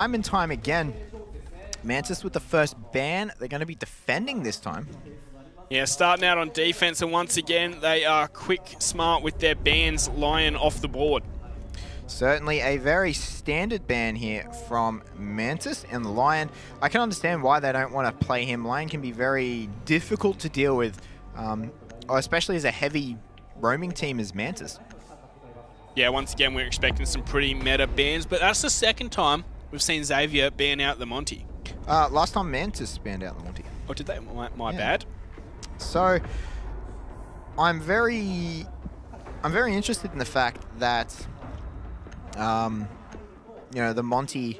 Time and time again, Mantis with the first ban. They're going to be defending this time. Yeah, starting out on defense, and once again, they are quick, smart with their bans. Lion off the board. Certainly a very standard ban here from Mantis and the Lion. I can understand why they don't want to play him. Lion can be very difficult to deal with, especially as a heavy roaming team as Mantis. Yeah, once again, we're expecting some pretty meta bans, but that's the second time we've seen Xavier ban out the Monty. Last time Mantis banned out the Monty. Oh, did they? My bad. So, I'm very interested in the fact that, you know, the Monty's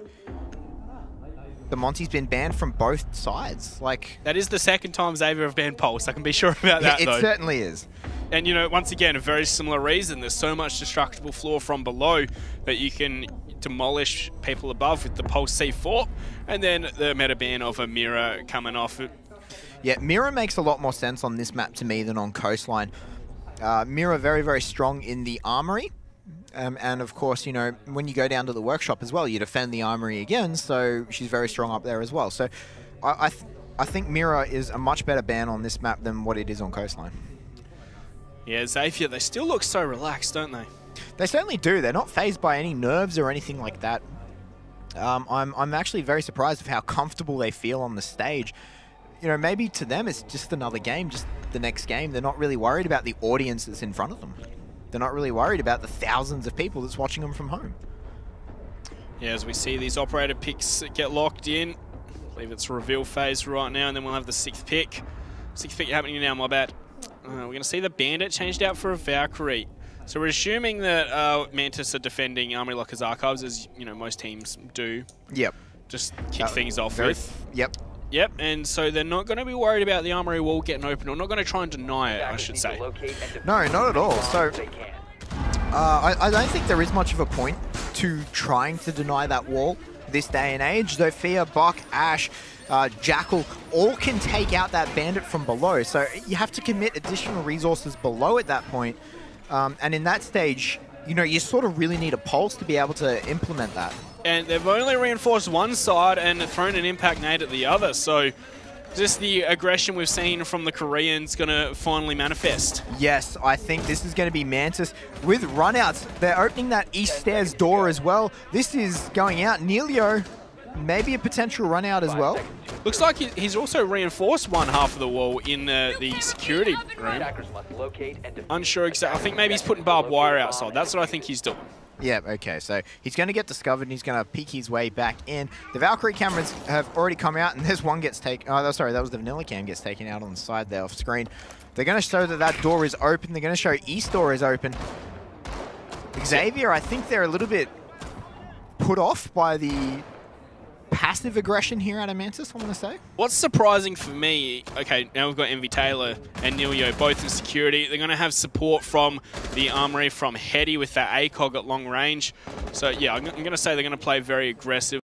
been banned from both sides. Like, that is the second time Xavier have banned Pulse. I can be sure about that, though. It certainly is. And, you know, once again, a very similar reason. There's so much destructible floor from below that you can demolish people above with the Pulse C4, and then the meta ban of a mirror coming off it. Yeah, mirror makes a lot more sense on this map to me than on Coastline. Mirror very, very strong in the armory. And of course, you know, when you go down to the workshop as well, you defend the armory again, so she's very strong up there as well. So I think Mirror is a much better ban on this map than what it is on Coastline. Yeah, Xavier, they still look so relaxed, don't they? They certainly do. They're not phased by any nerves or anything like that. I'm actually very surprised of how comfortable they feel on the stage. You know, maybe to them it's just another game, just the next game. They're not really worried about the audience that's in front of them. They're not really worried about the thousands of people that's watching them from home. Yeah, as we see these operator picks get locked in. I believe it's reveal phase right now, and then we'll have the sixth pick. Sixth pick happening now, my bad. We're going to see the Bandit changed out for a Valkyrie. So we're assuming that Mantis are defending Armory Lockers Archives, as you know most teams do. Yep. Just kick things off with. Yep. Yep, and so they're not going to be worried about the armory wall getting open, or not going to try and deny it, I should say. No, not at all. So I don't think there is much of a point to trying to deny that wall this day and age. Zofia, Buck, Ash, Jackal, all can take out that Bandit from below. So you have to commit additional resources below at that point. And in that stage, you know, you sort of really need a pulse to be able to implement that. And they've only reinforced one side and thrown an impact nade at the other. So just the aggression we've seen from the Koreans going to finally manifest. Yes, I think this is going to be Mantis with runouts. They're opening that east stairs door as well. This is going out. Nelio, maybe a potential run out as well. Looks like he's also reinforced one half of the wall in the security room. Unsure exactly. I think maybe he's putting barbed wire outside. That's what I think he's doing. Yeah, okay, so he's going to get discovered and he's going to peek his way back in. The Valkyrie cameras have already come out and there's one gets taken. Oh, sorry, that was the vanilla cam gets taken out on the side there off screen. They're going to show that that door is open. They're going to show east door is open. Xavier, I think they're a little bit put off by the passive aggression here out of Mantis, I'm going to say. What's surprising for me, okay, now we've got Envy Taylor and Nelio both in security. They're going to have support from the armory from Hetty with that ACOG at long range. So yeah, I'm going to say they're going to play very aggressive.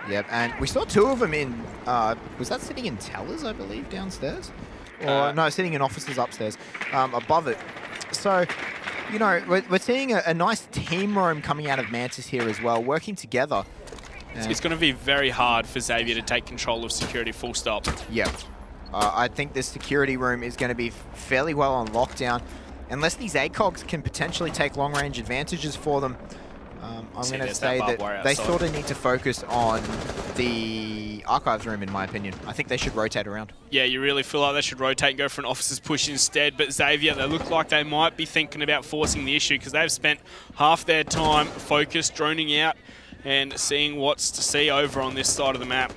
Yep, and we saw two of them in, was that sitting in tellers, I believe, downstairs? Or no, sitting in offices upstairs, above it. So, you know, we're seeing a nice team roam coming out of Mantis here as well, working together. It's going to be very hard for Xavier to take control of security, full stop. Yep. I think this security room is going to be fairly well on lockdown. Unless these ACOGs can potentially take long-range advantages for them, I'm going to say that they sort of need to focus on the archives room, in my opinion. I think they should rotate around. Yeah, you really feel like they should rotate and go for an officer's push instead. But Xavier, they look like they might be thinking about forcing the issue because they've spent half their time focused, droning out, and seeing what's to see over on this side of the map.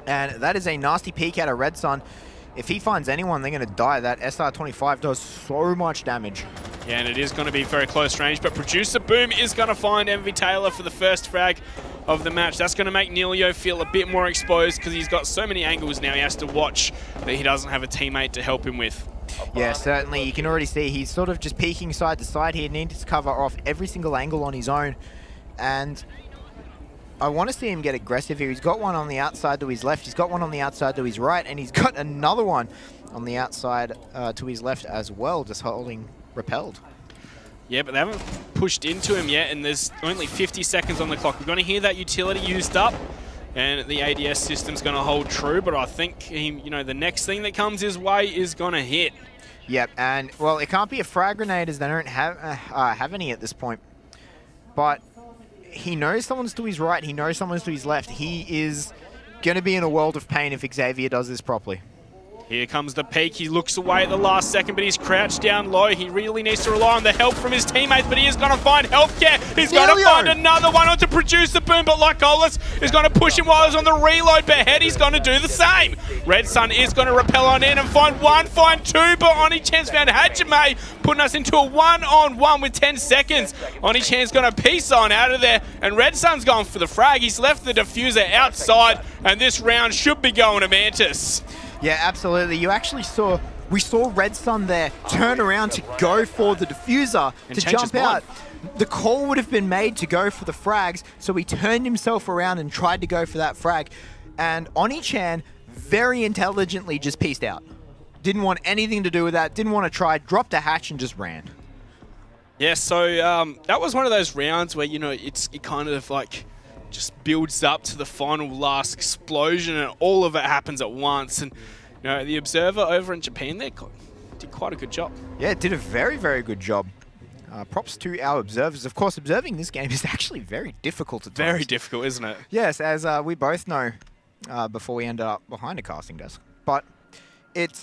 And that is a nasty peek out of Red Sun. If he finds anyone, they're going to die. That SR-25 does so much damage. Yeah, and it is going to be very close range, but Producer Boom is going to find Envy Taylor for the first frag of the match. That's going to make Nelio feel a bit more exposed because he's got so many angles now he has to watch that he doesn't have a teammate to help him with. Yeah, certainly. You can already see he's sort of just peeking side to side here, needing to cover off every single angle on his own. And I want to see him get aggressive here. He's got one on the outside to his left, he's got one on the outside to his right, and he's got another one on the outside to his left as well, just holding repelled. Yeah, but they haven't pushed into him yet, and there's only 50 seconds on the clock. We're going to hear that utility used up, and the ADS system's going to hold true, but I think the next thing that comes his way is going to hit. Yep, and, well, it can't be a frag grenade as they don't have any at this point. But he knows someone's to his right, he knows someone's to his left. He is going to be in a world of pain if Xavier does this properly. Here comes the peak. He looks away at the last second, but he's crouched down low. He really needs to rely on the help from his teammates, but he is going to find healthcare. He's going to find another one on to produce the boom, but Lycolis is going to push him while he's on the reload, but Heady's going to do the same. Red Sun is going to repel on in and find one, find two, but Oni Chan's found Hajime, putting us into a one-on-one with 10 seconds. Oni Chan's going to piece on out of there, and Red Sun's going for the frag. He's left the diffuser outside, and this round should be going to Mantis. Yeah, absolutely. We saw Red Sun there turn around to go for the diffuser to jump out. The call would have been made to go for the frags, so he turned himself around and tried to go for that frag. And Oni-chan very intelligently just pieced out. Didn't want anything to do with that, didn't want to try, dropped a hatch and just ran. Yeah, so that was one of those rounds where, it kind of like just builds up to the final last explosion and all of it happens at once. And the Observer over in Japan there did quite a good job. Yeah, it did a very, very good job. Props to our observers. Of course, observing this game is actually very difficult at times. Very difficult, isn't it? Yes, as we both know before we end up behind a casting desk. But it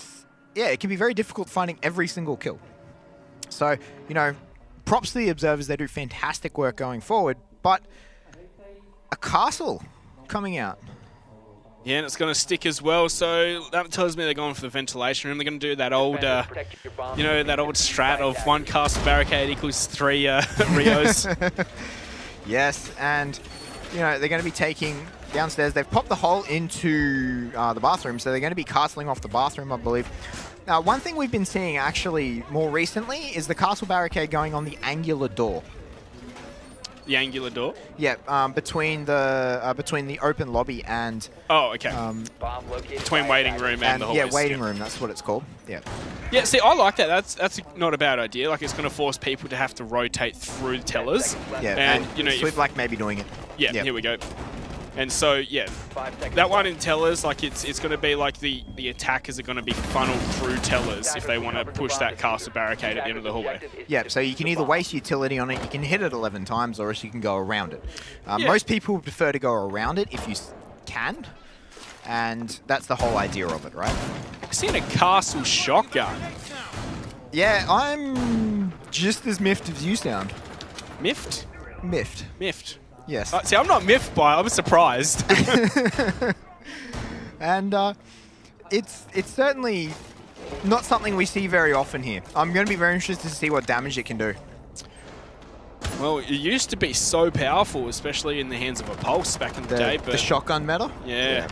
can be very difficult finding every single kill. So, props to the observers. They do fantastic work going forward. But a castle coming out. Yeah, and it's going to stick as well, so that tells me they're going for the ventilation room. They're going to do that old, that old strat of one castle barricade equals 3 Rios. Yes, and, they're going to be taking downstairs. They've popped the hole into the bathroom, so they're going to be castling off the bathroom, I believe. Now, one thing we've been seeing, actually, more recently, is the castle barricade going on the angular door. The angular door? Yeah, between the open lobby and... Oh, okay. Between waiting room and the hallways. Yeah, waiting room, that's what it's called. Yeah. Yeah, see, I like that. That's not a bad idea. Like, it's going to force people to have to rotate through tellers. Yeah, and Sweet Black may be doing it. Yeah, here we go. And so, yeah, that one in tellers, like, it's going to be like the attackers are going to be funneled through tellers if they want to push that castle barricade at the end of the hallway. Yeah, so you can either waste utility on it, you can hit it 11 times, or else you can go around it. Most people prefer to go around it if you can, and that's the whole idea of it, right? I've seen a castle shotgun. Yeah, I'm just as miffed as you sound. Miffed? Miffed. Miffed. Yes. See, I'm not miffed by it. I'm surprised. And it's certainly not something we see very often here. I'm going to be very interested to see what damage it can do. Well, it used to be so powerful, especially in the hands of a Pulse back in the day. But the shotgun meta? Yeah.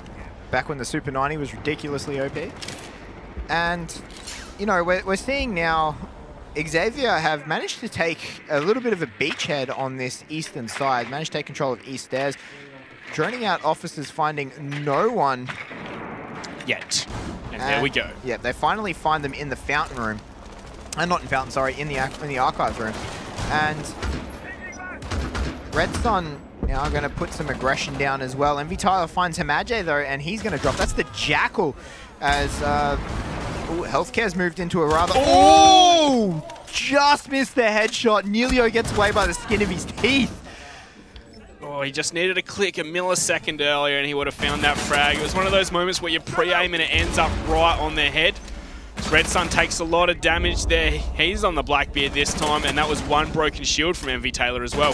Back when the Super 90 was ridiculously OP. And, we're seeing now... Xavier have managed to take a little bit of a beachhead on this eastern side, managed to take control of east stairs, droning out officers, finding no one yet. And there we go. Yeah, they finally find them in the fountain room. Not in fountain, sorry, in the archives room. And Red Sun now going to put some aggression down as well. MV Tyler finds Hamaje though, and he's going to drop. That's the Jackal as... Healthcare's moved into a rather... Oh! Just missed the headshot. Neilio gets away by the skin of his teeth. Oh, he just needed to click a millisecond earlier and he would have found that frag. It was one of those moments where you pre-aim and it ends up right on their head. Red Sun takes a lot of damage there. He's on the Blackbeard this time, and that was one broken shield from MV Taylor as well.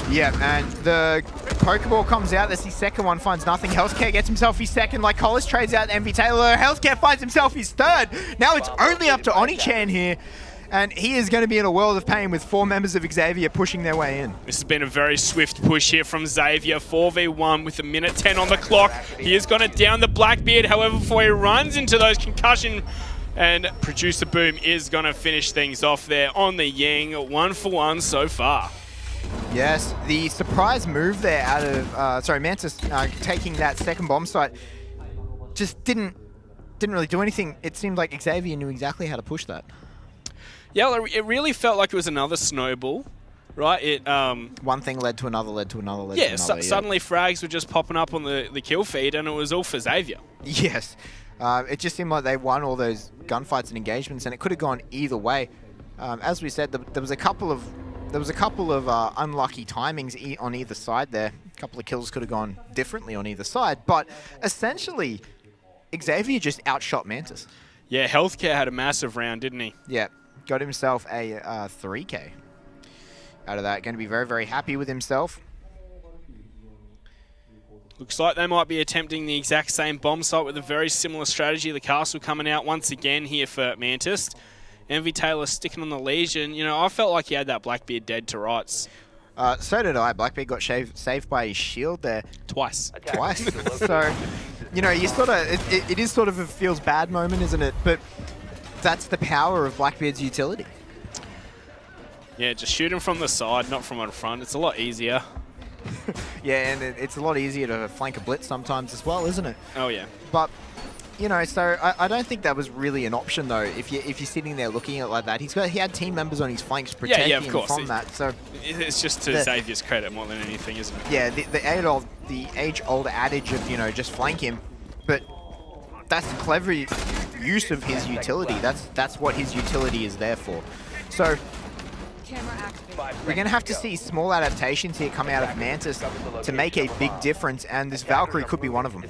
Yeah, and the Pokeball comes out. That's his second one, finds nothing. Healthcare gets himself his second. Lycolis trades out MV Taylor. Healthcare finds himself his third. Now it's only up to Oni-chan here, and he is going to be in a world of pain with 4 members of Xavier pushing their way in. This has been a very swift push here from Xavier. 4v1 with a minute 10 on the clock. He is going to down the Blackbeard. However, before he runs into those concussion... And Producer Boom is going to finish things off there on the Yang. 1-for-1 so far. Yes, the surprise move there out of, Mantis taking that second bomb site just didn't really do anything. It seemed like Xavier knew exactly how to push that. Yeah, well, it really felt like it was another snowball, right? It one thing led to another, led to another, led to another. Suddenly frags were just popping up on the kill feed, and it was all for Xavier. Yes. It just seemed like they won all those gunfights and engagements, and it could have gone either way. As we said, there was a couple of unlucky timings on either side there. A couple of kills could have gone differently on either side, but essentially, Xavier just outshot Mantis. Yeah, Healthcare had a massive round, didn't he? Yeah, got himself a 3K out of that. Going to be very, very happy with himself. Looks like they might be attempting the exact same bomb site with a very similar strategy. The castle coming out once again here for Mantis. Envy Taylor sticking on the Legion. You know, I felt like he had that Blackbeard dead to rights. So did I. Blackbeard got saved by his shield there. Twice. So, you know, you sort of, it is sort of a feels bad moment, isn't it? But that's the power of Blackbeard's utility. Yeah, just shoot him from the side, not from on front. It's a lot easier. Yeah, and it's a lot easier to flank a blitz sometimes as well, isn't it? Oh, yeah. But, you know, so I don't think that was really an option, though, if you're sitting there looking at it like that. He had team members on his flanks protecting him from that. So it's just to Xavier's credit more than anything, isn't it? Yeah, the age-old adage of, you know, just flank him. But that's a clever use of his utility. That's what his utility is there for. So we're going to have to see small adaptations here come out of Mantis to make a big difference, and this Valkyrie could be one of them.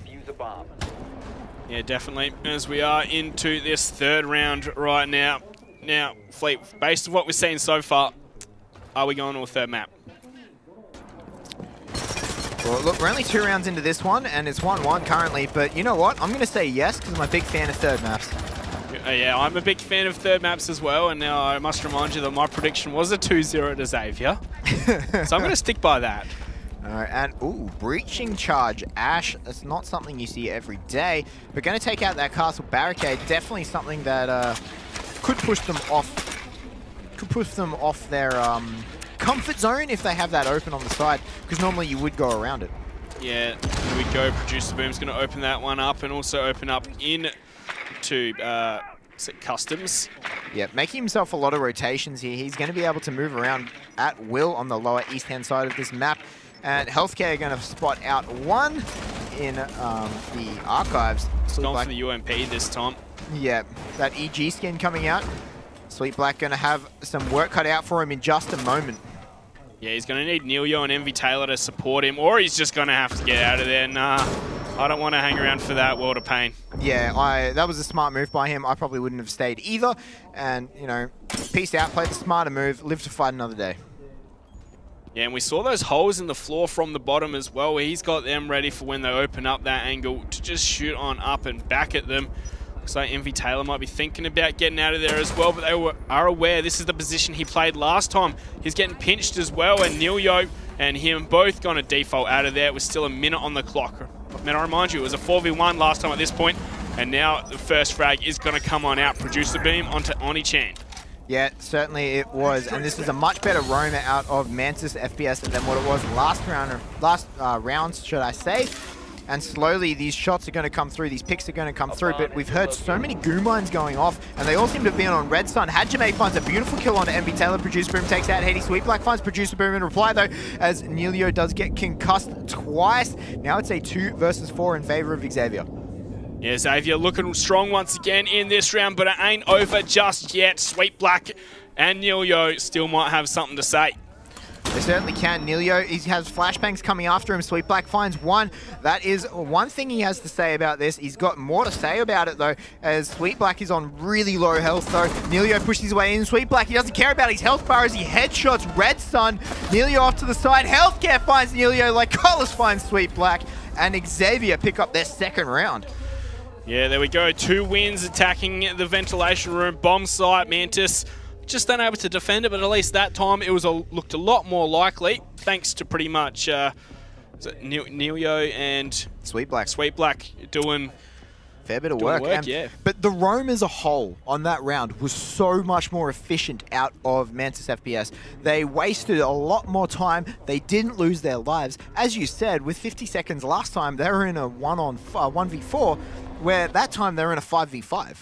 Yeah, definitely, as we are into this third round right now. Now, Fleet, based on what we've seen so far, are we going to a third map? Well, look, we're only 2 rounds into this one, and it's 1-1 currently, but you know what? I'm going to say yes, because I'm a big fan of third maps. Yeah, I'm a big fan of third maps as well, and now I must remind you that my prediction was a 2-0 to Xavier. So I'm going to stick by that. All right, and ooh, breaching charge, Ash. That's not something you see every day. We're going to take out that castle barricade. Definitely something that could push them off. Could push them off their comfort zone if they have that open on the side, because normally you would go around it. Yeah, here we go. Producer Boom's going to open that one up, and also open up in to customs. Yeah, making himself a lot of rotations here. He's going to be able to move around at will on the lower east-hand side of this map. And Healthcare are going to spot out one in the archives. It's gone for the UMP this time. Yeah, that EG skin coming out. Sweet Black going to have some work cut out for him in just a moment. Yeah, he's going to need Neilio and Envy Taylor to support him, or he's just going to have to get out of there. Nah, I don't want to hang around for that world of pain. Yeah, that was a smart move by him. I probably wouldn't have stayed either. And, you know, peace out, play the smarter move, live to fight another day. Yeah, and we saw those holes in the floor from the bottom as well, where he's got them ready for when they open up that angle to just shoot on up and back at them. Looks like Envy Taylor might be thinking about getting out of there as well, but they are aware this is the position he played last time. He's getting pinched as well, and Neilio and him both going to default out of there. It was still a minute on the clock. May I remind you, it was a 4v1 last time at this point, and now the first frag is going to come on out. Producer Beam onto Oni Chan. Yeah, certainly it was, and this is a much better roam out of Mantis FPS than what it was last rounds, should I say. And slowly these shots are going to come through, these picks are going to come through, but we've heard so many goo mines going off, and they all seem to have been on Red Sun. Hajime finds a beautiful kill on Envy Taylor. Producer Boom takes out Haiti. Sweet Black finds Producer Boom in reply, though, as Neilio does get concussed twice. Now it's a 2 versus 4 in favor of Xavier. Yeah, Xavier looking strong once again in this round, but it ain't over just yet. Sweet Black and Neilio still might have something to say. They certainly can. Neilio, he has flashbangs coming after him. Sweet Black finds one. That is one thing he has to say about this. He's got more to say about it, though, as Sweet Black is on really low health, though. Neilio pushes his way in. Sweet Black, he doesn't care about his health bar as he headshots Red Sun. Neilio off to the side. Healthcare finds Neilio, like Collis finds Sweet Black, and Xavier pick up their second round. Yeah, there we go. 2 wins attacking the ventilation room. Bomb site, Mantis just unable to defend it, but at least that time it was looked a lot more likely, thanks to pretty much Neilio and Sweet Black. Sweet Black doing fair bit of work. Yeah. But the roam as a whole on that round was so much more efficient out of Mantis FPS. They wasted a lot more time. They didn't lose their lives. As you said, with 50 seconds last time, they were in a 1v4, where that time they were in a 5v5.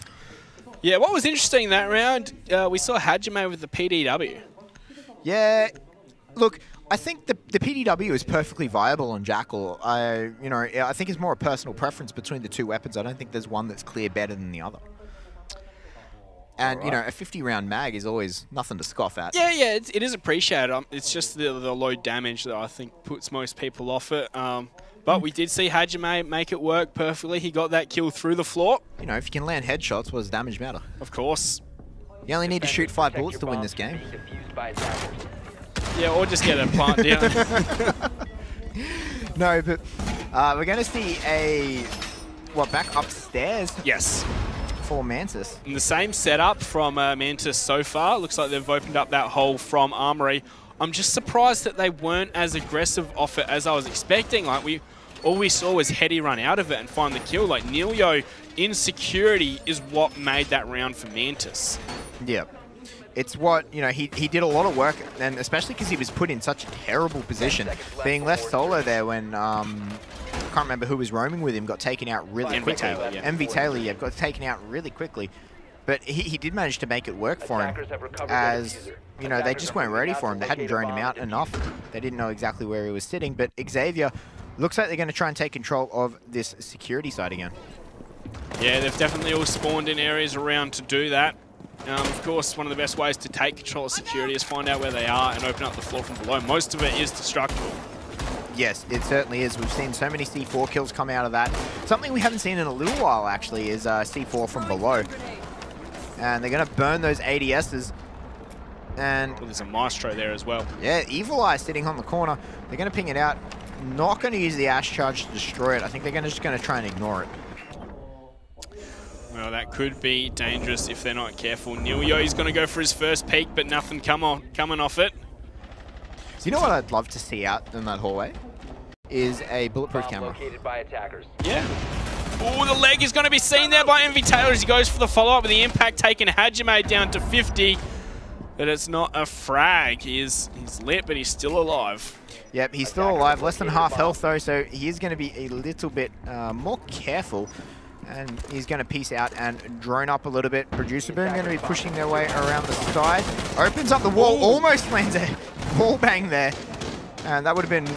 Yeah, what was interesting that round, we saw Hajime with the PDW. Yeah, look, I think the PDW is perfectly viable on Jackal. I think it's more a personal preference between the two weapons. I don't think there's one that's clear better than the other. And, a 50-round mag is always nothing to scoff at. Yeah, it is appreciated. It's just the low damage that I think puts most people off it. But we did see Hajime make it work perfectly. He got that kill through the floor. If you can land headshots, what does damage matter? Of course. You only need to shoot 5 bullets to win this game. Yeah, or just get a plant down. No, but we're going to see back upstairs? Yes. For Mantis. In the same setup from Mantis so far. Looks like they've opened up that hole from Armory. I'm just surprised that they weren't as aggressive off it as I was expecting. Like, all we saw was Hetty run out of it and find the kill. Like, Neilio in security is what made that round for Mantis. Yeah. It's what, he did a lot of work, and especially because he was put in such a terrible position. Being left solo there when, I can't remember who was roaming with him, got taken out really quickly. Taylor, yeah. MV Taylor, yeah, got taken out really quickly. But he did manage to make it work for him, as, they just weren't ready for him. They hadn't droned him out enough. They didn't know exactly where he was sitting. But Xavier looks like they're going to try and take control of this security side again. Yeah, they've definitely all spawned in areas around to do that. Of course, one of the best ways to take control of security is find out where they are and open up the floor from below. Most of it is destructible. Yes, it certainly is. We've seen so many C4 kills come out of that. Something we haven't seen in a little while, actually, is C4 from below. And they're going to burn those ADSs. And there's a Maestro there as well. Yeah, Evil Eye sitting on the corner. They're going to ping it out. Not going to use the Ash Charge to destroy it. I think they're just going to try and ignore it. Well, that could be dangerous if they're not careful. Neilio is going to go for his first peek, but nothing coming off it. So you know what I'd love to see out in that hallway? Is a bulletproof camera. Located by attackers. Yeah. Oh, the leg is going to be seen there by MV Taylor as he goes for the follow-up with the impact, taking Hajime down to 50. But it's not a frag. He's lit, but he's still alive. Yep, he's still alive. Less than half health, though, so he is going to be a little bit more careful. And he's going to piece out and drone up a little bit. Producer Boom going to be pushing their way around the side. Opens up the wall, almost lands a wall bang there. And that would have been,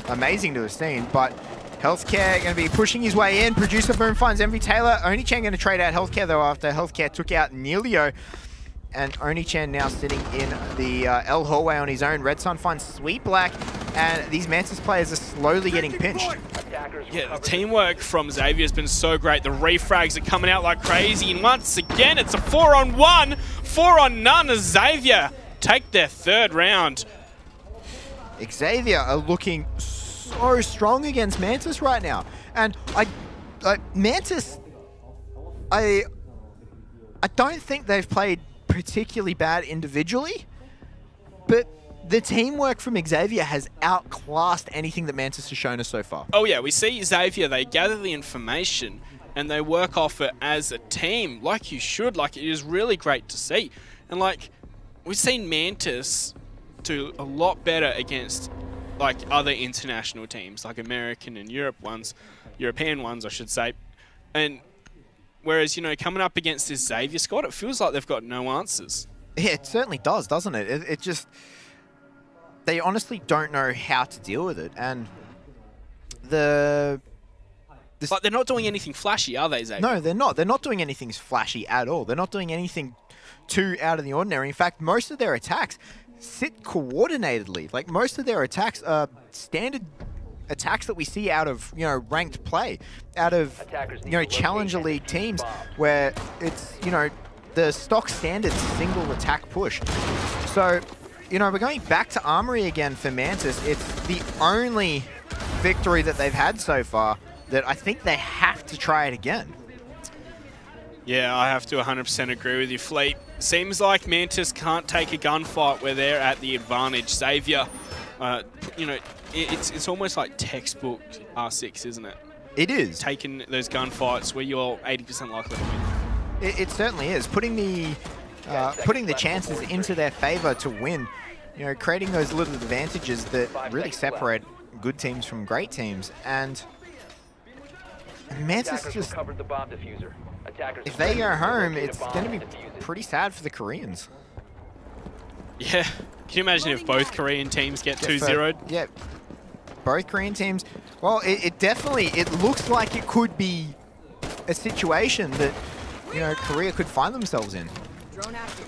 amazing to have seen. But Healthcare going to be pushing his way in. Producer Boom finds MV Taylor. Oni-chan going to trade out Healthcare, though, after Healthcare took out Neilio. And Oni-chan now sitting in the L hallway on his own. Red Sun finds Sweet Black. And these Mantis players are slowly getting pinched. Yeah, the teamwork from Xavier has been so great. The refrags are coming out like crazy. And once again, it's a 4-on-1. 4-on-none as Xavier take their third round. Xavier are looking so strong against Mantis right now. And Mantis, I don't think they've played particularly bad individually, but the teamwork from Xavier has outclassed anything that Mantis has shown us so far. Oh yeah, we see Xavier, they gather the information and they work off it as a team, like you should. Like, it is really great to see. And like, we've seen Mantis do a lot better against like other international teams, like American and European ones, I should say. And whereas, coming up against this Xavier squad, it feels like they've got no answers. Yeah, it certainly does, doesn't it? It just... They honestly don't know how to deal with it, and But they're not doing anything flashy, are they, Xavier? No, they're not. They're not doing anything flashy at all. They're not doing anything too out of the ordinary. In fact, most of their attacks sit coordinatedly. Like, most of their attacks are standard attacks that we see out of, ranked play, out of, Challenger League teams, where it's, the stock standard single attack push. So... we're going back to Armory again for Mantis. It's the only victory that they've had so far that I think they have to try it again. Yeah, I have to 100% agree with you, Fleet. Seems like Mantis can't take a gunfight where they're at the advantage. Xavier, it's almost like textbook R6, isn't it? It is. Taking those gunfights where you're 80% likely to win. It certainly is. Putting the chances into their favor to win, creating those little advantages that really separate good teams from great teams. And Mantis just, if they go home, it's going to be pretty sad for the Koreans. Yeah. Can you imagine if both Korean teams get 2-0'd? Yeah. Both Korean teams. Well, it definitely, it looks like it could be a situation that, you know, Korea could find themselves in.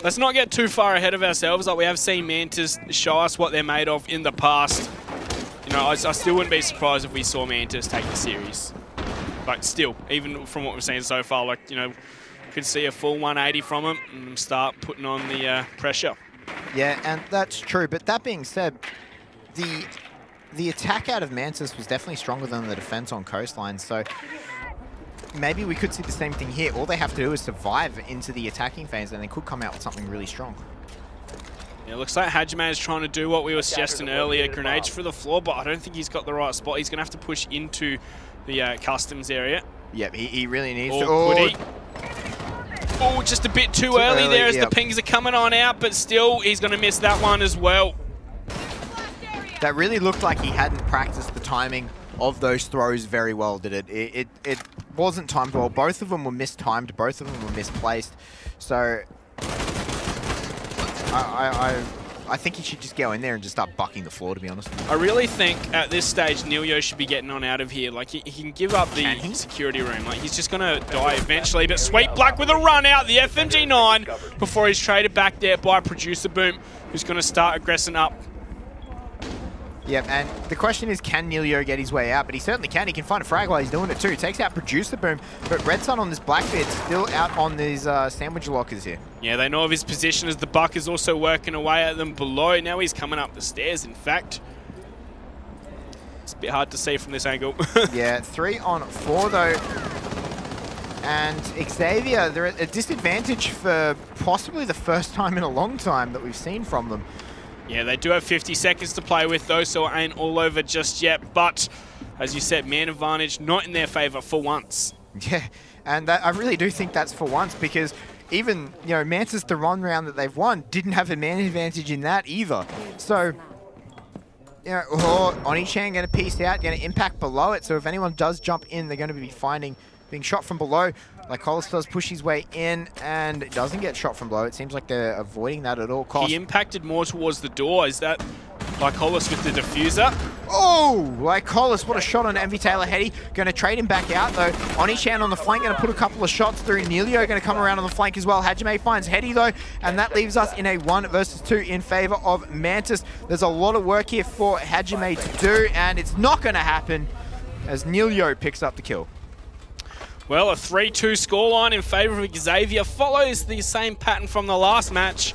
Let's not get too far ahead of ourselves. Like, we have seen Mantis show us what they're made of in the past. You know, I still wouldn't be surprised if we saw Mantis take the series. Like, still, even from what we've seen so far, like, you know, could see a full 180 from them and start putting on the pressure. Yeah, and that's true. But that being said, the attack out of Mantis was definitely stronger than the defense on Coastline. So maybe we could see the same thing here. All they have to do is survive into the attacking phase, and they could come out with something really strong. Yeah, it looks like Hajime is trying to do what we were suggesting earlier, grenades through the floor, but I don't think he's got the right spot. He's going to have to push into the customs area. Yep, he really needs to. to. Oh, just a bit too early there as the pings are coming on out, but still, he's going to miss that one as well. That really looked like he hadn't practiced the timing of those throws very well, did it? It wasn't timed well. Both of them were mistimed. Both of them were misplaced. So I think he should just go in there and just start bucking the floor, to be honest. I really think at this stage, Nilio should be getting on out of here. Like, he can give up the security room. Like, he's just going to die eventually. But Sweet Black with a run out, the FMG9, before he's traded back there by Producer Boom, who's going to start aggressing up. Yep, and the question is, can Nilio get his way out? But he certainly can. He can find a frag while he's doing it too. Takes out Producer Boom, but Red Sun on this Blackbeard still out on these sandwich lockers here. Yeah, they know of his position as the Buck is also working away at them below. Now he's coming up the stairs, in fact. It's a bit hard to see from this angle. Yeah, 3 on 4 though. And Xavier, they're at a disadvantage for possibly the first time in a long time that we've seen from them. Yeah, they do have 50 seconds to play with, though, so it ain't all over just yet. But, as you said, man advantage not in their favor for once. Yeah, and I really do think that's for once, because even, you know, Mantis, the run round that they've won, didn't have a man advantage in that either. So, you know, Oni-chan going to piece out, going to impact below it. So if anyone does jump in, they're going to be being shot from below. Lycolis does push his way in and doesn't get shot from below. It seems like they're avoiding that at all costs. He impacted more towards the door. Is that Lycolis with the diffuser? Oh, Lycolis, what a shot on MV Taylor Hetty. Going to trade him back out though. Oni-chan on the flank, going to put a couple of shots through. Nilio going to come around on the flank as well. Hajime finds Hetty though, and that leaves us in a 1 versus 2 in favor of Mantis. There's a lot of work here for Hajime to do, and it's not going to happen as Nilio picks up the kill. Well, a 3-2 scoreline in favour of Xavier follows the same pattern from the last match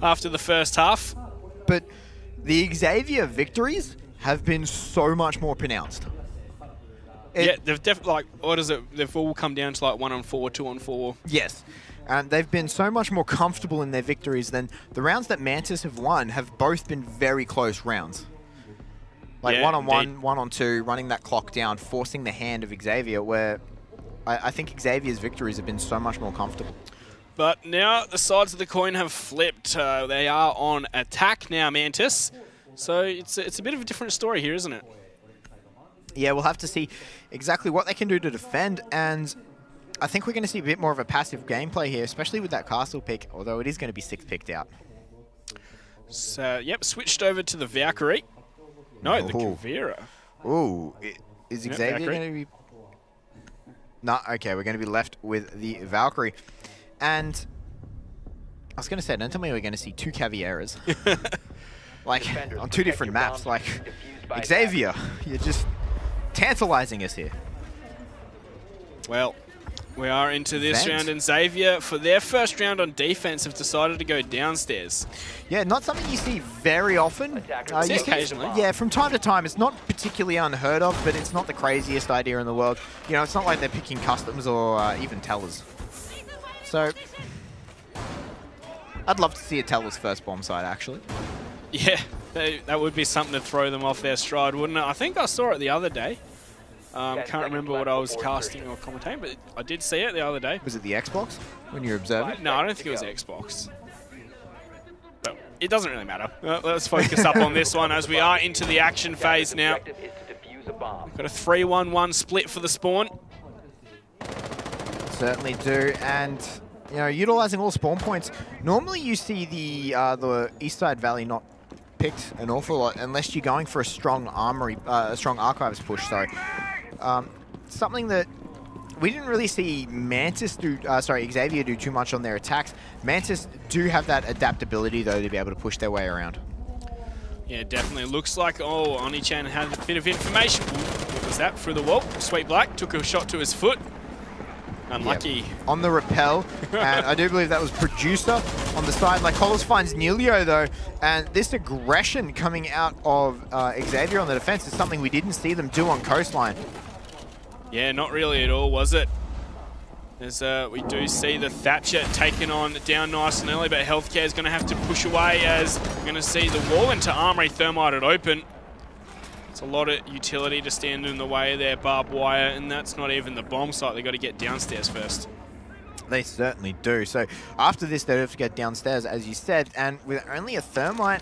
after the first half. But the Xavier victories have been so much more pronounced. Yeah, they've definitely, like, what is it? They've all come down to like 1-on-4, 2-on-4. Yes. And they've been so much more comfortable in their victories than the rounds that Mantis have won have both been very close rounds. Like 1-on-1, 1-on-2, running that clock down, forcing the hand of Xavier, where I think Xavier's victories have been so much more comfortable. But now the sides of the coin have flipped. They are on attack now, Mantis. So it's a bit of a different story here, isn't it? Yeah, we'll have to see exactly what they can do to defend, and I think we're going to see a bit more of a passive gameplay here, especially with that castle pick, although it is going to be 6 picked out. So, yep, switched over to the Valkyrie. No, the Kavira. Ooh, is Xavier going to be... No, okay, we're going to be left with the Valkyrie. And I was going to say, don't tell me we're going to see 2 Cavieras. Like, on 2 different maps. Like, Xavier, you're just tantalizing us here. Well, we are into this round, and Xavier, for their first round on defense, have decided to go downstairs. Yeah, not something you see very often. Occasionally. Yeah, from time to time. It's not particularly unheard of, but it's not the craziest idea in the world. You know, it's not like they're picking customs or even tellers. So, I'd love to see a teller's first bomb site, actually. Yeah, that would be something to throw them off their stride, wouldn't it? I think I saw it the other day. Can't remember what I was casting or commentating, but I did see it the other day. Was it the Xbox when you were observing? No, I don't think it was the Xbox. But it doesn't really matter. Let's focus up on this one as we are into the action phase now. Got a 3-1-1 split for the spawn. certainly do. And, you know, utilizing all spawn points. Normally you see the East Side Valley not picked an awful lot unless you're going for a strong armory, a strong archives push, sorry. Something that we didn't really see Mantis do, Xavier do too much on their attacks. Mantis do have that adaptability, though, to be able to push their way around. Yeah, definitely. Looks like, Oni-chan had a bit of information. Ooh, what was that? Through the wall. Sweet Black took a shot to his foot. Unlucky. Yep. On the rappel, and I do believe that was Producer on the side. Like, Hollis finds Nilio, though, and this aggression coming out of Xavier on the defense is something we didn't see them do on Coastline. Yeah, not really at all, was it? As we do see the Thatcher taken on down nice and early, but Healthcare is going to have to push away as we're going to see the wall into Armory Thermite at open. It's a lot of utility to stand in the way there, barbed wire, and that's not even the bomb site. They've got to get downstairs first. They certainly do. So after this, they have to get downstairs, as you said, and with only a Thermite,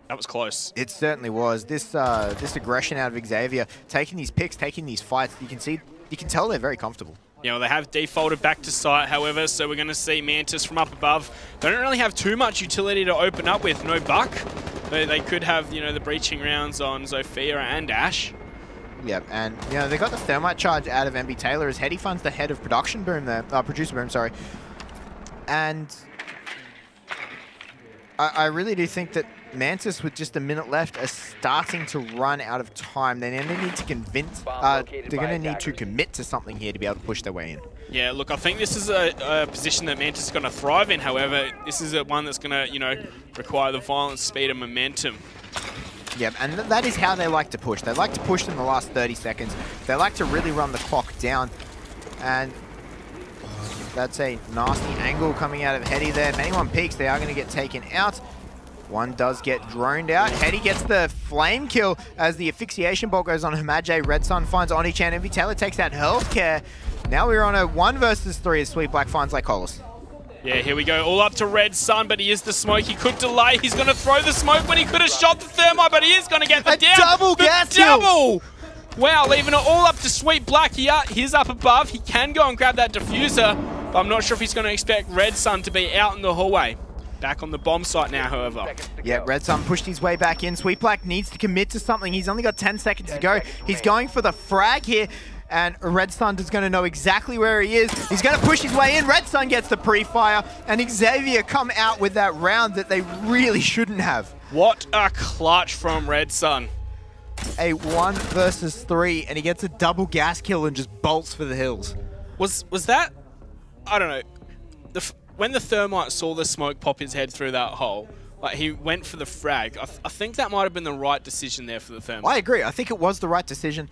that was close. It certainly was. This aggression out of Xavier, taking these picks, taking these fights, you can tell they're very comfortable. Yeah, well, they have defaulted back to site, however, so we're going to see Mantis from up above. They don't really have too much utility to open up with. No Buck. They could have, you know, the breaching rounds on Zofia and Ash. Yep, and, you know, they got the Thermite charge out of MB Taylor as Hetty funds the head of Producer Boom there. And I really do think that Mantis, with just a minute left, are starting to run out of time. They need to convince, they're going to need to commit to something here to be able to push their way in. Yeah, look, I think this is a position that Mantis is going to thrive in. However, this is one that's going to, you know, require the violence, speed, and momentum. Yep, and that is how they like to push. They like to push in the last 30 seconds. They like to really run the clock down. And that's a nasty angle coming out of Hetty there. If anyone peeks, they are going to get taken out. One does get droned out. Hetty gets the flame kill as the asphyxiation bolt goes on Hamaje. Red Sun finds Oni-chan. MV Taylor takes out Healthcare. Now we're on a 1 versus 3 as Sweet Black finds Lycolis. Yeah, here we go. All up to Red Sun, but he is the smoke. He could delay. He's going to throw the smoke when he could have shot the Thermite, but he is going to get the down. Double gas kill! Wow, leaving it all up to Sweet Black here. He's up above. He can go and grab that diffuser, but I'm not sure if he's going to expect Red Sun to be out in the hallway. Back on the bomb site now, however. Yeah, Red Sun pushed his way back in. Sweet Black needs to commit to something. He's only got 10 seconds to go. He's going for the frag here, and Red Sun is going to know exactly where he is. He's going to push his way in. Red Sun gets the pre-fire, and Xavier come out with that round that they really shouldn't have. What a clutch from Red Sun. A 1 versus 3, and he gets a double gas kill and just bolts for the hills. Was that... I don't know. When the Thermite saw the smoke pop his head through that hole, like, he went for the frag. I think that might have been the right decision there for the Thermite. I agree. I think it was the right decision.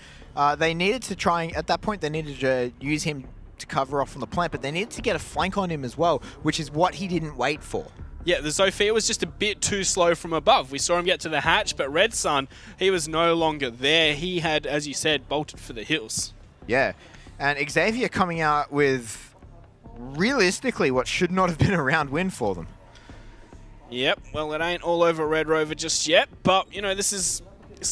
They needed to try and, at that point, they needed to use him to cover off from the plant, but they needed to get a flank on him as well, which is what he didn't wait for. Yeah, the Zofia was just a bit too slow from above. We saw him get to the hatch, but Red Sun, he was no longer there. He had, as you said, bolted for the hills. Yeah, and Xavier coming out with realistically what should not have been a round win for them. Yep, well, it ain't all over Red Rover just yet, but, you know, this is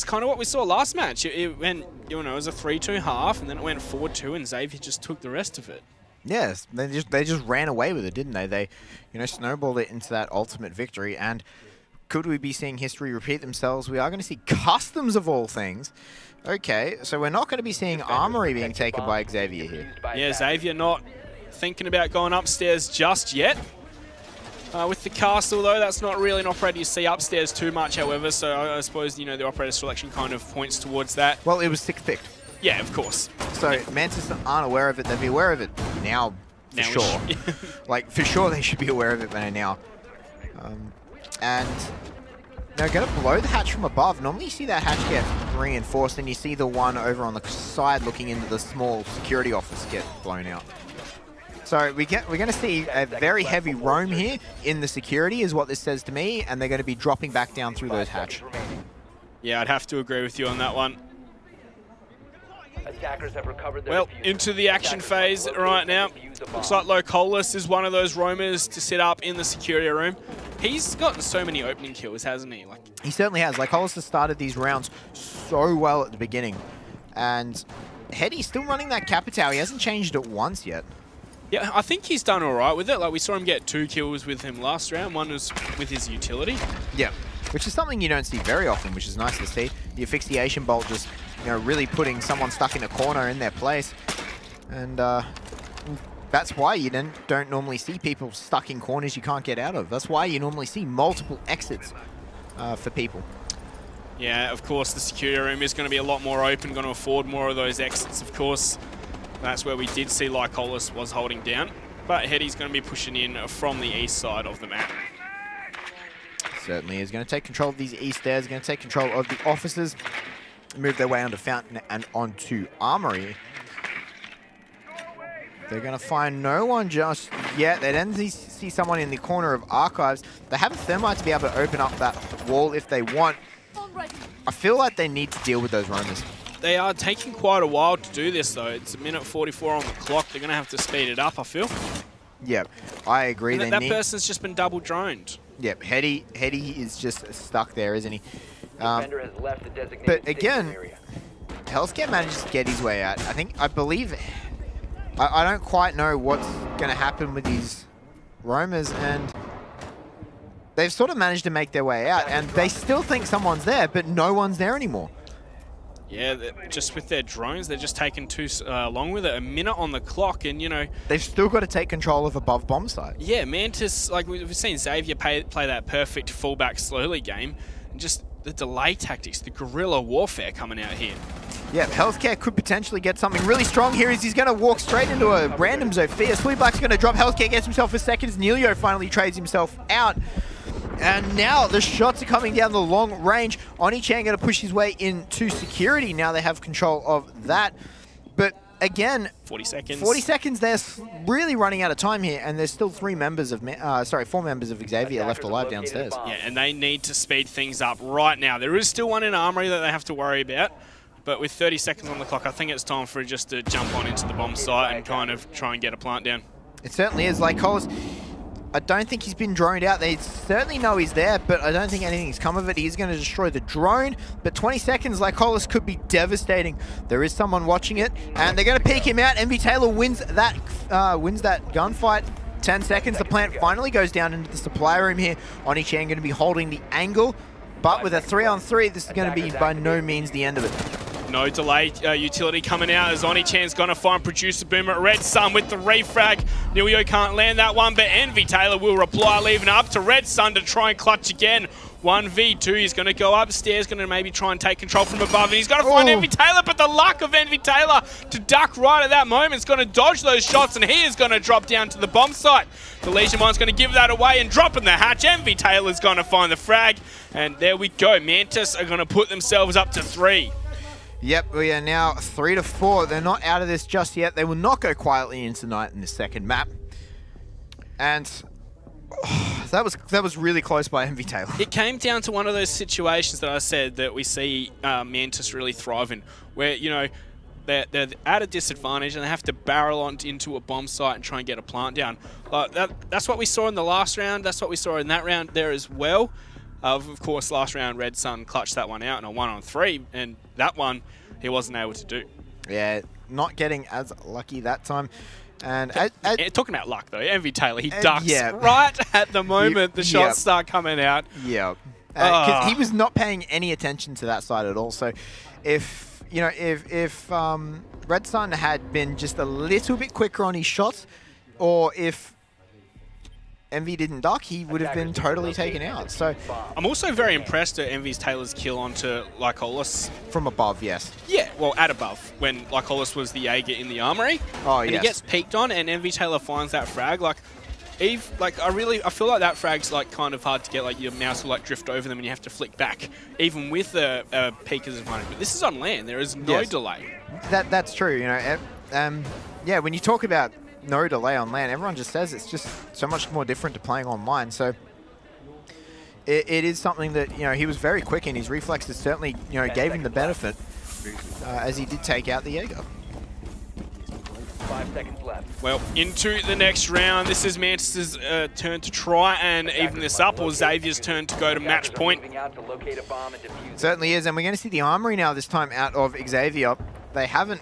kind of what we saw last match. It went, you know, it was a 3-2 half, and then it went 4-2, and Xavier just took the rest of it. Yes, they just ran away with it, didn't they? They, you know, snowballed it into that ultimate victory, and could we be seeing history repeat themselves? We are going to see customs of all things. Okay, so we're not going to be seeing Armory being taken by Xavier here. Yeah, Xavier not thinking about going upstairs just yet. With the castle, though, that's not really an operator you see upstairs too much, however, so I suppose, you know, the operator selection kind of points towards that. Well, it was 6th picked. Yeah, of course. So Mantis aren't aware of it. They'd be aware of it now, for sure. Like, for sure they should be aware of it by now. And they're going to blow the hatch from above. Normally you see that hatch get reinforced, and you see the one over on the side looking into the small security office get blown out. So we're going to see a very heavy roam here in the security is what this says to me, and they're going to be dropping back down through those hatch. Yeah, I'd have to agree with you on that one. Well, into the action phase right now. Looks like Lycolis is one of those roamers to set up in the security room. He's gotten so many opening kills, hasn't he? Like, he certainly has. Lycolis has started these rounds so well at the beginning. And Heady's still running that Kappa Tower. He hasn't changed it once yet. Yeah, I think he's done all right with it. Like, we saw him get 2 kills with him last round. One was with his utility. Yeah, which is something you don't see very often, which is nice to see. The asphyxiation bolt just, really putting someone stuck in a corner in their place. And that's why you don't normally see people stuck in corners you can't get out of. That's why you normally see multiple exits for people. Yeah, of course, the security room is going to be a lot more open, going to afford more of those exits, of course. That's where we did see Lycolis was holding down. But Heady's going to be pushing in from the east side of the map. Certainly is going to take control of these east stairs, going to take control of the offices, move their way onto Fountain and onto Armory. They're going to find no one just yet. They then see someone in the corner of Archives. They have a Thermite to be able to open up that wall if they want. I feel like they need to deal with those roamers. They are taking quite a while to do this, though. It's 1:44 on the clock. They're going to have to speed it up, I feel. Yeah, I agree. That person's just been double droned. Yep, Heady is just stuck there, isn't he? But again, Healthcare manages to get his way out. I believe... I don't quite know what's going to happen with these roamers, and they've sort of managed to make their way out, and they still think someone's there, but no one's there anymore. Yeah, just with their drones, they're just taking too long with it. A minute on the clock, and, they've still got to take control of above bomb site. Yeah, Mantis, like we've seen Xavier play that perfect fullback slowly game, and just the delay tactics, the guerrilla warfare coming out here. Yeah, Healthcare could potentially get something really strong here as he's going to walk straight into a random Zofia. Sweetblack's going to drop. Healthcare gets himself a second as Nelio finally trades himself out. And now the shots are coming down the long range. Oni-chan going to push his way into security. Now they have control of that. But again, 40 seconds. 40 seconds. They're really running out of time here, and there's still 4 members of Xavier left alive downstairs. Yeah, and they need to speed things up right now. There is still one in Armory that they have to worry about. But with 30 seconds on the clock, I think it's time for just to jump on into the bomb site and kind of try and get a plant down. It certainly is. Lycolis, I don't think he's been droned out. They certainly know he's there, but I don't think anything's come of it. He's going to destroy the drone, but 20 seconds, Lycolis could be devastating. There is someone watching it, and they're going to peek him out. Envy Taylor wins that gunfight. 10 seconds, the plant finally goes down into the supply room here. Oni-chan going to be holding the angle, but with a 3-on-3, this is going to be by no means the end of it. No delay utility coming out as Oni-chan's going to find Producer Boomer at Red Sun with the refrag. Nelio can't land that one, but Envy Taylor will reply, leaving it up to Red Sun to try and clutch again. 1v2, he's going to go upstairs, going to maybe try and take control from above, and he's going to find Envy Taylor, but the luck of Envy Taylor to duck right at that moment is going to dodge those shots, and he is going to drop down to the bomb site. The Legion Mine's going to give that away and drop in the hatch. Envy Taylor's going to find the frag, and there we go. Mantis are going to put themselves up to 3. Yep, we are now 3-4. They're not out of this just yet. They will not go quietly into night in this second map. And that was really close by Envy Taylor. It came down to one of those situations that I said that we see Mantis really thrive in, where, they're at a disadvantage and they have to barrel on into a bomb site and try and get a plant down. That's what we saw in the last round. That's what we saw in that round there as well. Of course, last round, Red Sun clutched that one out in a 1-on-3, and that one he wasn't able to do. Yeah, not getting as lucky that time. And talking about luck, though, Envy Taylor, he ducks right at the moment the shots start coming out. Yeah, because he was not paying any attention to that side at all. So if Red Sun had been just a little bit quicker on his shots, or if Envy didn't duck, he would have been totally taken out. So I'm also very impressed at Envy's Taylor's kill onto Lycolis. From above, yes. Yeah, well, at above, when Lycolis was the Jaeger in the Armory. Oh, and yes. he gets peeked on, and Envy Taylor finds that frag. I feel like that frag's kind of hard to get. Your mouse will drift over them, and you have to flick back, even with a peeker's advantage. But this is on land. There is no delay. That's true. Yeah, when you talk about no delay on land, everyone just says it's just so much more different to playing online. So it is something that he was very quick in. His reflexes certainly gave him the benefit as he did take out the Jaeger. 5 seconds left. Well, into the next round. This is Mantis' turn to try and even this up, or Xavier's turn to go to match point. Certainly is, and we're going to see the Armory now this time out of Xavier. they haven't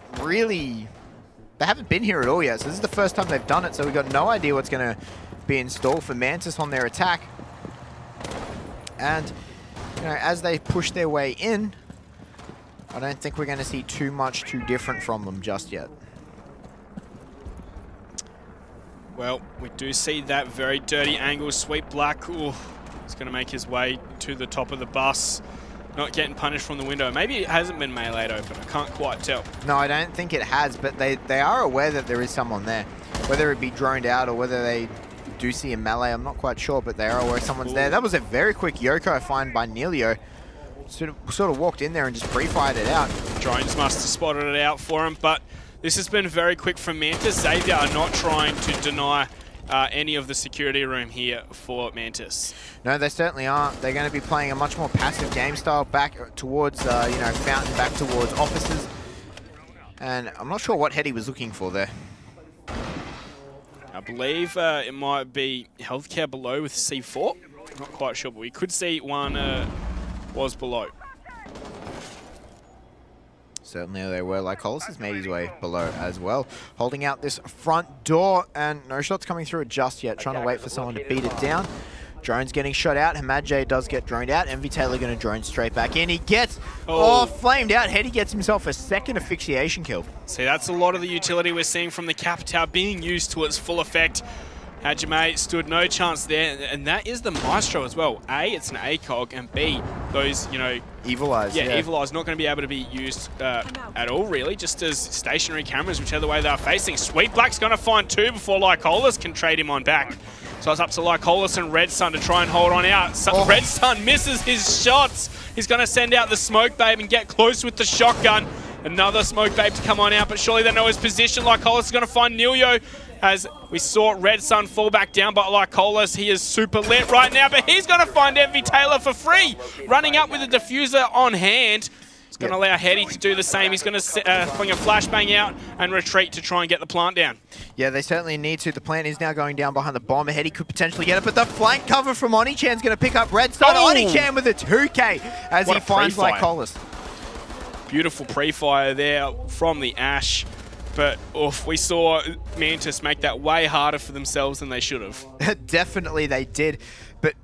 been here at all yet. So this is the first time they've done it, so we've got no idea what's going to be in store for Mantis on their attack. And, you know, as they push their way in, I don't think we're going to see too much too different from them just yet. Well, we do see that very dirty angle. Sweet Black, ooh, he's going to make his way to the top of the bus. Not getting punished from the window. Maybe it hasn't been meleeed open. I can't quite tell. No, I don't think it has, but they are aware that there is someone there. Whether it be droned out or whether they do see a melee, I'm not quite sure, but they are aware someone's there. That was a very quick Yoko find by Nelio. Sort of walked in there and just pre-fired it out. Drones must have spotted it out for him, but this has been very quick from Mantis. Xavier are not trying to deny any of the security room here for Mantis. No, they certainly aren't. They're going to be playing a much more passive game style back towards, you know, Fountain, back towards offices. And I'm not sure what Hetty was looking for there. I believe it might be healthcare below with C4. Not quite sure, but we could see one was below. Certainly they were. Lycolis has made his way below as well. Holding out this front door, and no shots coming through it just yet. Trying to wait for someone to beat it down. Drone's getting shot out. Hamadjay does get droned out. MV Taylor going to drone straight back in. He gets flamed out. Hetty gets himself a second asphyxiation kill. See, that's a lot of the utility we're seeing from the Cap Tower being used to its full effect. Hajime stood no chance there, and that is the Maestro as well. A, it's an ACOG, and B, those, you know... Evil Eyes, yeah. Evil Eyes not going to be able to be used at all, really, just as stationary cameras, whichever way they're facing. Sweet Black's going to find two before Lycolis can trade him on back. So it's up to Lycolis and Red Sun to try and hold on out. Red Sun misses his shots. He's going to send out the Smoke Babe and get close with the shotgun. Another Smoke Babe to come on out, but surely they know his position. Lycolis is going to find Nelio. As we saw Red Sun fall back down by Lycolis. He is super lit right now, but he's going to find MV Taylor for free. Running up with a diffuser on hand. He's going to allow Hetty to do the same. He's going to fling a flashbang out and retreat to try and get the plant down. Yeah, they certainly need to. The plant is now going down behind the bomb. Hetty could potentially get it, but the flank cover from Onichan's going to pick up Red Sun. Onichan with a 2K as he finds Lycolis. Beautiful pre-fire there from the Ash. But we saw Mantis make that way harder for themselves than they should have. Definitely they did. But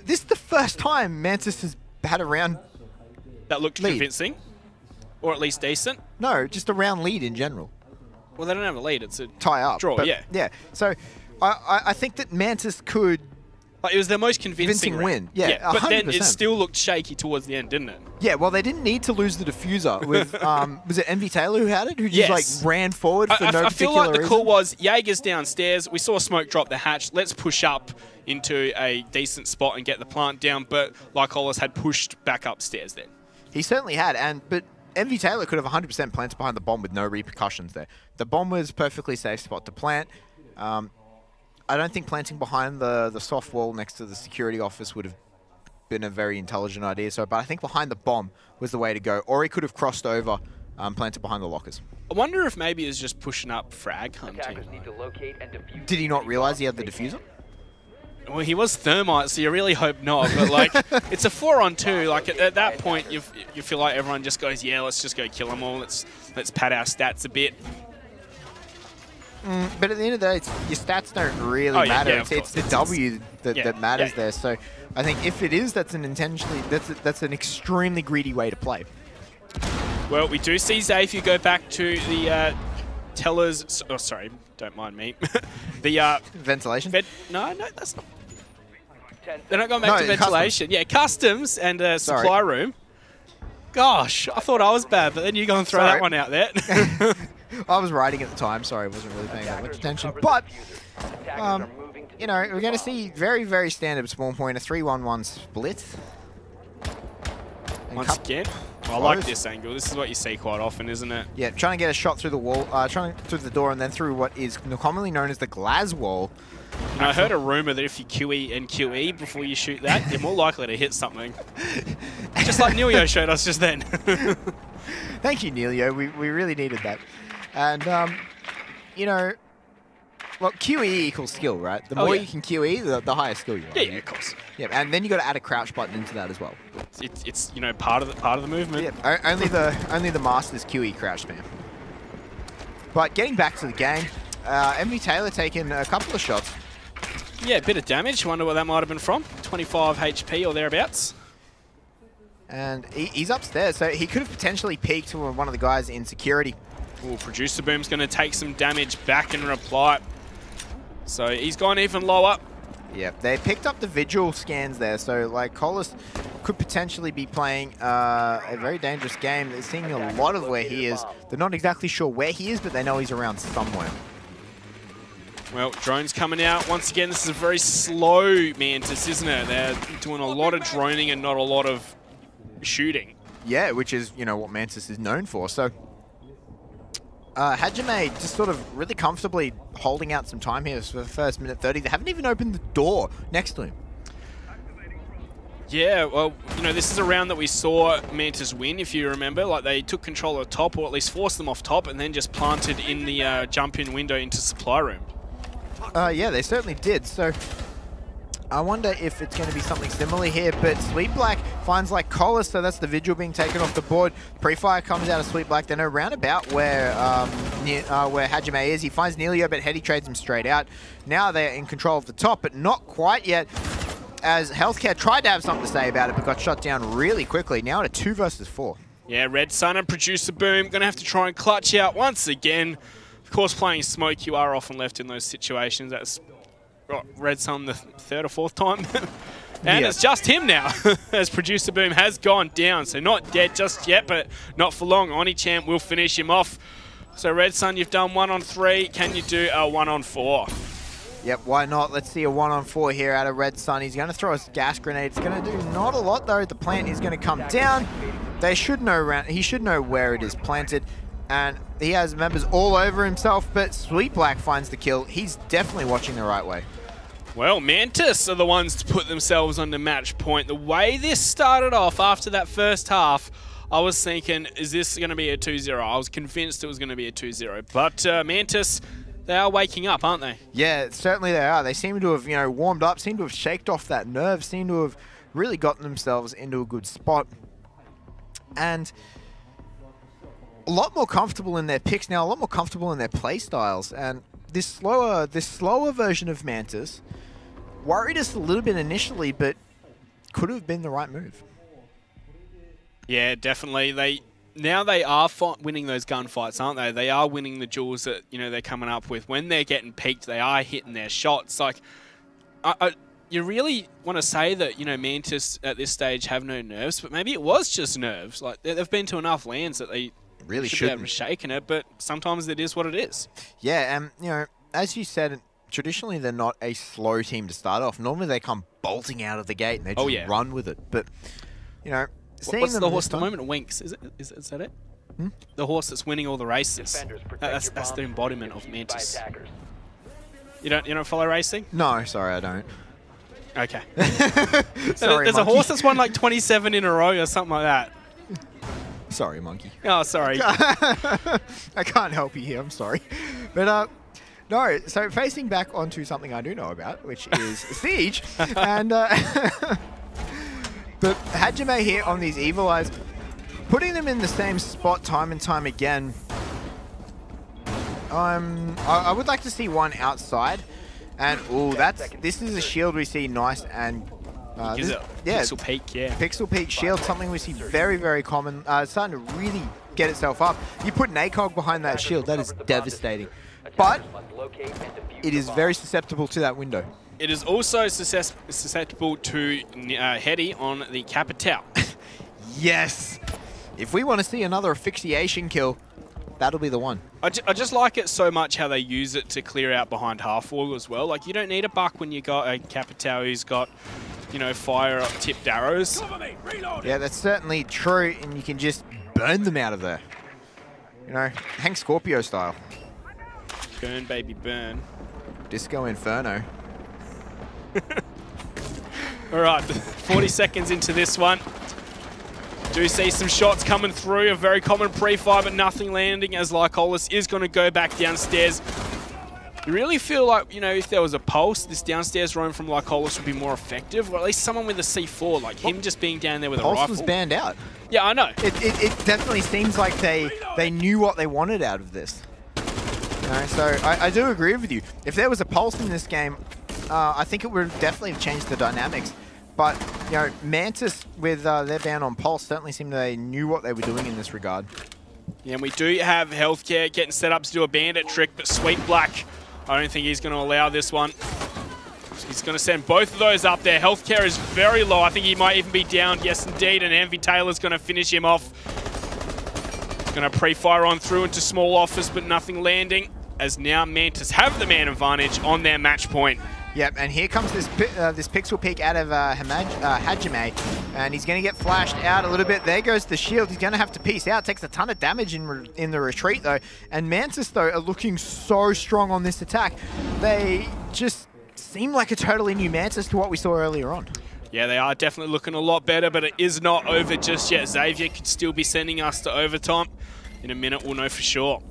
this is the first time Mantis has had a round that looked convincing. Or at least decent. No, just a round lead in general. Well, they don't have a lead. It's a tie up. Draw, yeah. Yeah. So I think that Mantis could... Like, it was their most convincing win. Yeah, but 100%. Then it still looked shaky towards the end, didn't it? Yeah, well, they didn't need to lose the diffuser with, was it MV Taylor who had it? Who just, like, ran forward for no particular reason? I feel like the call was, Jaeger's downstairs, we saw smoke drop the hatch, let's push up into a decent spot and get the plant down, but Lycolis had pushed back upstairs then. He certainly had, but MV Taylor could have 100% planted behind the bomb with no repercussions there. The bomb was a perfectly safe spot to plant. I don't think planting behind the soft wall next to the security office would have been a very intelligent idea. But I think behind the bomb was the way to go. Or he could have crossed over, planted behind the lockers. I wonder if maybe he's just pushing up frag hunting. Did he not realize he had the diffuser? Well, he was thermite, so you really hope not. But like, it's a 4-on-2. Like at that point, you feel like everyone just goes, yeah, let's just go kill them all. Let's pad our stats a bit. But at the end of the day, your stats don't really matter. Yeah, it's the W that matters there. So I think if it is, that's an extremely greedy way to play. Well, we do see Xavier go back to the tellers. Oh, sorry, don't mind me. The ventilation. No, that's not. They're not going back to ventilation. Customs. Yeah, customs and supply room. Gosh, I thought I was bad, but then you're going to throw that one out there. I was writing at the time, sorry, I wasn't really paying that much attention. But, you know, we're going to see very, very standard spawn point, a 3-1-1 split. And once again, I like this angle. This is what you see quite often, isn't it? Yeah, trying to get a shot through the wall, through the door, and then through what is commonly known as the glass wall. And I heard a rumor that if you QE and QE before you shoot that, you're more likely to hit something. Just like Nelio showed us just then. Thank you, Nelio. We really needed that. And, you know, Well, QE equals skill, right? The more you can QE, the higher skill you are. Yeah, of course. Yeah, and then you got to add a crouch button into that as well. It's you know, part of the movement. Yeah, only the masters QE crouch spam. But getting back to the game, MV Taylor taking a couple of shots. Yeah, a bit of damage. Wonder what that might have been from. 25 HP or thereabouts. And he's upstairs, so he could have potentially peeked to one of the guys in security. Ooh, Producer Boom's going to take some damage back in reply. So he's gone even lower. Yeah, they picked up the visual scans there, so like Collis could potentially be playing a very dangerous game. They're seeing a lot of where he is. They're not exactly sure where he is, but they know he's around somewhere. Well, drones coming out. Once again, this is a very slow Mantis, isn't it? They're doing a lot of droning and not a lot of shooting. Yeah, which is, you know, what Mantis is known for. So Hajime just sort of really comfortably holding out some time here for the first minute 30. They haven't even opened the door next to him. Yeah, well, you know, this is a round that we saw Mantis win, if you remember. Like, they took control of top, or at least forced them off top, and then just planted in the jump-in window into supply room. Yeah, they certainly did. So I wonder if it's going to be something similar here, but Sweet Black finds like Collis, so that's the vigil being taken off the board. Pre-fire comes out of Sweet Black. They know roundabout where Hajime is. He finds Neilio, but Hetty trades him straight out. Now they're in control of the top, but not quite yet, as Healthcare tried to have something to say about it, but got shut down really quickly. Now at a 2 versus 4. Yeah, Red Sun and Producer Boom going to have to try and clutch out once again. Of course, playing Smoke, you are often left in those situations. That's Red Sun the 3rd or 4th time. And it's just him now, as Producer Boom has gone down. So not dead just yet, but not for long. Oni-Champ will finish him off. So Red Sun, you've done 1 on 3. Can you do a 1 on 4? Yep, why not? Let's see a 1 on 4 here out of Red Sun. He's going to throw a gas grenade. It's going to do not a lot, though. The plant is going to come down. They should know he should know where it is planted. And he has members all over himself, but Sweet Black finds the kill. He's definitely watching the right way. Well, Mantis are the ones to put themselves on the match point. The way this started off after that first half, I was thinking, is this going to be a 2-0? I was convinced it was going to be a 2-0. But Mantis, they are waking up, aren't they? Yeah, certainly they are. They seem to have, you know, warmed up, seem to have shaked off that nerve, seem to have really gotten themselves into a good spot. And a lot more comfortable in their picks now, a lot more comfortable in their play styles. And this slower version of Mantis worried us a little bit initially, but could have been the right move. Yeah, definitely. Now they are winning those gunfights, aren't they? They are winning the duels that, you know, they're coming up with. When they're getting peaked, they are hitting their shots. Like, you really want to say that, you know, Mantis at this stage have no nerves, but maybe it was just nerves. Like, they've been to enough lands that they really should be able to shaken it, but sometimes it is what it is. Yeah, and, you know, as you said, traditionally they're not a slow team to start off. Normally they come bolting out of the gate and they just run with it. But, you know, what's the horse at the moment? Winks, is that it? Hmm? The horse that's winning all the races. That's the embodiment of Mantis. You don't follow racing? No, sorry, I don't. Okay. Sorry, there's a horse that's won like 27 in a row or something like that. Sorry, monkey. Oh, sorry. I can't help you here, I'm sorry. But, no, so facing back onto something I do know about, which is Siege. And, but Hajime here on these Evil Eyes, putting them in the same spot time and time again. I would like to see one outside. And, ooh, this is a shield we see nice and... Pixel Peak, yeah. Pixel Peak shield, something we see very, very common. Starting to really get itself up. You put an ACOG behind that shield, that is devastating. But it is very susceptible to that window. It is also susceptible to Hetty on the Capital. Yes! If we want to see another asphyxiation kill, that'll be the one. I just like it so much how they use it to clear out behind half wall as well. Like, you don't need a buck when you got a Capital who's got, you know, fire-tipped arrows. Yeah, that's certainly true, and you can just burn them out of there. You know, Hank Scorpio style. Burn, baby, burn. Disco Inferno. All right, 40 seconds into this one. Do see some shots coming through, a very common pre-fire, but nothing landing as Lycolis is going to go back downstairs. You really feel like, you know, if there was a pulse, this downstairs roam from Lycolis would be more effective, or at least someone with a C4, like him just being down there with a rifle. Pulse was banned out. Yeah, I know. It definitely seems like they knew what they wanted out of this. You know, so I do agree with you. If there was a pulse in this game, I think it would definitely have changed the dynamics. But, you know, Mantis with their ban on pulse certainly seemed they knew what they were doing in this regard. Yeah, and we do have Healthcare getting set up to do a bandit trick, but Sweet Black, I don't think he's going to allow this one. He's going to send both of those up there. Healthcare is very low. I think he might even be down. Yes, indeed. And Envy Taylor's going to finish him off. He's going to pre-fire on through into small office, but nothing landing, as now Mantis have the man advantage on their match point. Yep, and here comes this pixel peek out of Hajime, and he's going to get flashed out a little bit. There goes the shield. He's going to have to piece out. Takes a ton of damage in the retreat, though. And Mantis, though, are looking so strong on this attack. They just seem like a totally new Mantis to what we saw earlier on. Yeah, they are definitely looking a lot better, but it is not over just yet. Xavier could still be sending us to overtime. In a minute, we'll know for sure.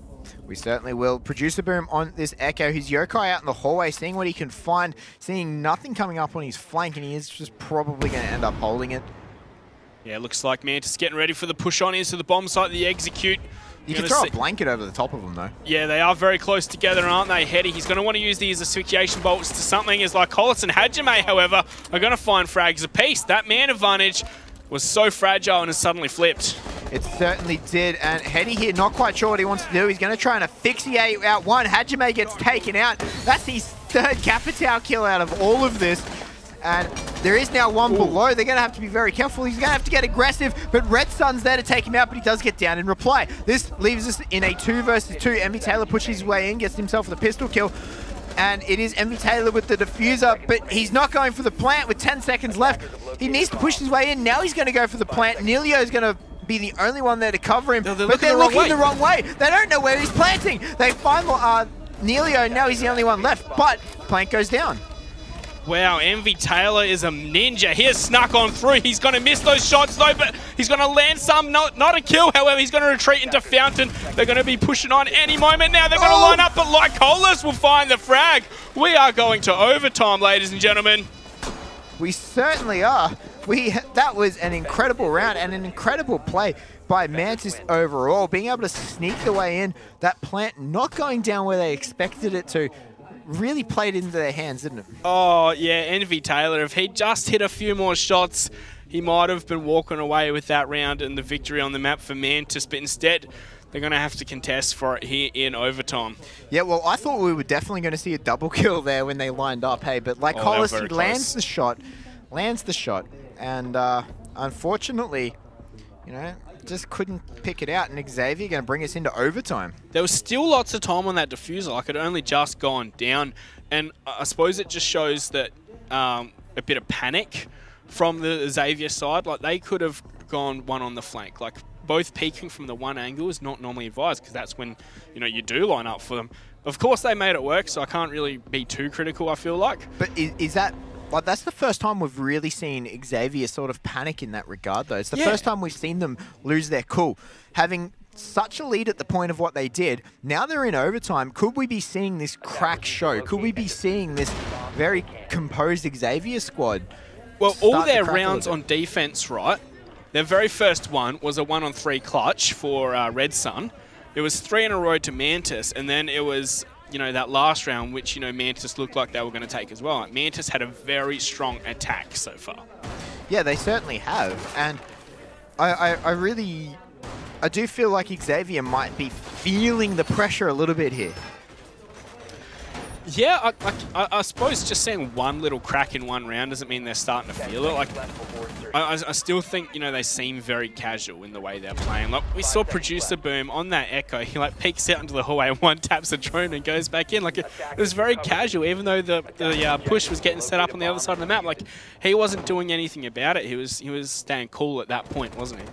We certainly will. Producer Boom on this Echo. He's yokai out in the hallway, seeing what he can find, seeing nothing coming up on his flank, and he is just probably going to end up holding it. Yeah, looks like Mantis getting ready for the push on into the bomb site, the execute. You can throw a blanket over the top of them, though. Yeah, they are very close together, aren't they, Hetty? He's going to want to use these asphyxiation bolts to something as Lycolis and Hajime, however, are going to find frags apiece. That man advantage was so fragile and has suddenly flipped. It certainly did, and Hetty here not quite sure what he wants to do. He's going to try and asphyxiate out one. Hajime gets taken out. That's his third Capitao kill out of all of this. And there is now one below. They're going to have to be very careful. He's going to have to get aggressive, but Red Sun's there to take him out, but he does get down in reply. This leaves us in a 2 versus 2. Envy Taylor pushes his way in, gets himself the pistol kill. And it is Envy Taylor with the diffuser, but he's not going for the plant with 10 seconds left. He needs to push his way in. Now he's going to go for the plant. Nelio is going to be the only one there to cover him, but they're looking the wrong way. They don't know where he's planting. They find Nelio, and now he's the only one left, but plant goes down. Wow, Envy Taylor is a ninja. He has snuck on through. He's going to miss those shots, though, but he's going to land some. Not a kill, however. He's going to retreat into Fountain. They're going to be pushing on any moment now. They're going to line up, but Lycolis will find the frag. We are going to overtime, ladies and gentlemen. We certainly are. That was an incredible round and an incredible play by Mantis overall. Being able to sneak the way in, that plant not going down where they expected it to, really played into their hands, didn't it? Oh, yeah, Envy Taylor. If he just hit a few more shots, he might have been walking away with that round and the victory on the map for Mantis, but instead, they're going to have to contest for it here in overtime. Yeah, well, I thought we were definitely going to see a double kill there when they lined up, hey, but Lycolis, he lands the shot, and unfortunately, you know, just couldn't pick it out, and Xavier going to bring us into overtime. There was still lots of time on that diffuser. Like, it had only just gone down, and I suppose it just shows that a bit of panic from the Xavier side. Like, they could have gone one on the flank. Like, both peeking from the one angle is not normally advised, because that's when, you know, you do line up for them. Of course, they made it work, so I can't really be too critical, I feel like. But is that... Like, that's the first time we've really seen Xavier sort of panic in that regard, though. It's the first time we've seen them lose their cool. Having such a lead at the point of what they did, now they're in overtime. Could we be seeing this crack show? Could we be seeing this very composed Xavier squad? Well, all their rounds on defense, right? Their very first one was a 1-on-3 clutch for Red Sun. It was 3 in a row to Mantis, and then it was... you know, that last round, which, you know, Mantis looked like they were going to take as well. Mantis had a very strong attack so far. Yeah, they certainly have. And I do feel like Xavier might be feeling the pressure a little bit here. Yeah, I suppose just seeing one little crack in one round doesn't mean they're starting to feel it. Like, I still think, you know, they seem very casual in the way they're playing. Like, we saw Producer Boom on that Echo. He, like, peeks out into the hallway and one taps a drone and goes back in. Like, it was very casual, even though the push was getting set up on the other side of the map. Like, he wasn't doing anything about it. He was staying cool at that point, wasn't he?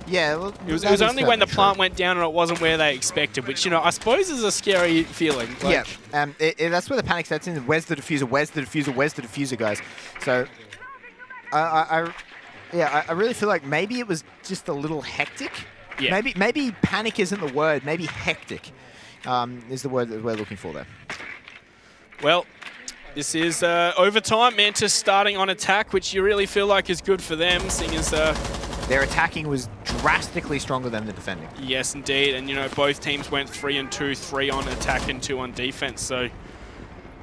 Yeah, well, it was only when the plant went down and it wasn't where they expected, which, you know, I suppose is a scary feeling. Like, yeah, that's where the panic sets in. Where's the diffuser? Where's the diffuser? Where's the diffuser, guys? So, I really feel like maybe it was just a little hectic. Yeah. Maybe panic isn't the word. Maybe hectic is the word that we're looking for there. Well, this is overtime. Mantis starting on attack, which you really feel like is good for them, seeing as their attacking was drastically stronger than the defending. Yes, indeed. And, you know, both teams went 3 and 2, 3 on attack and 2 on defense. So,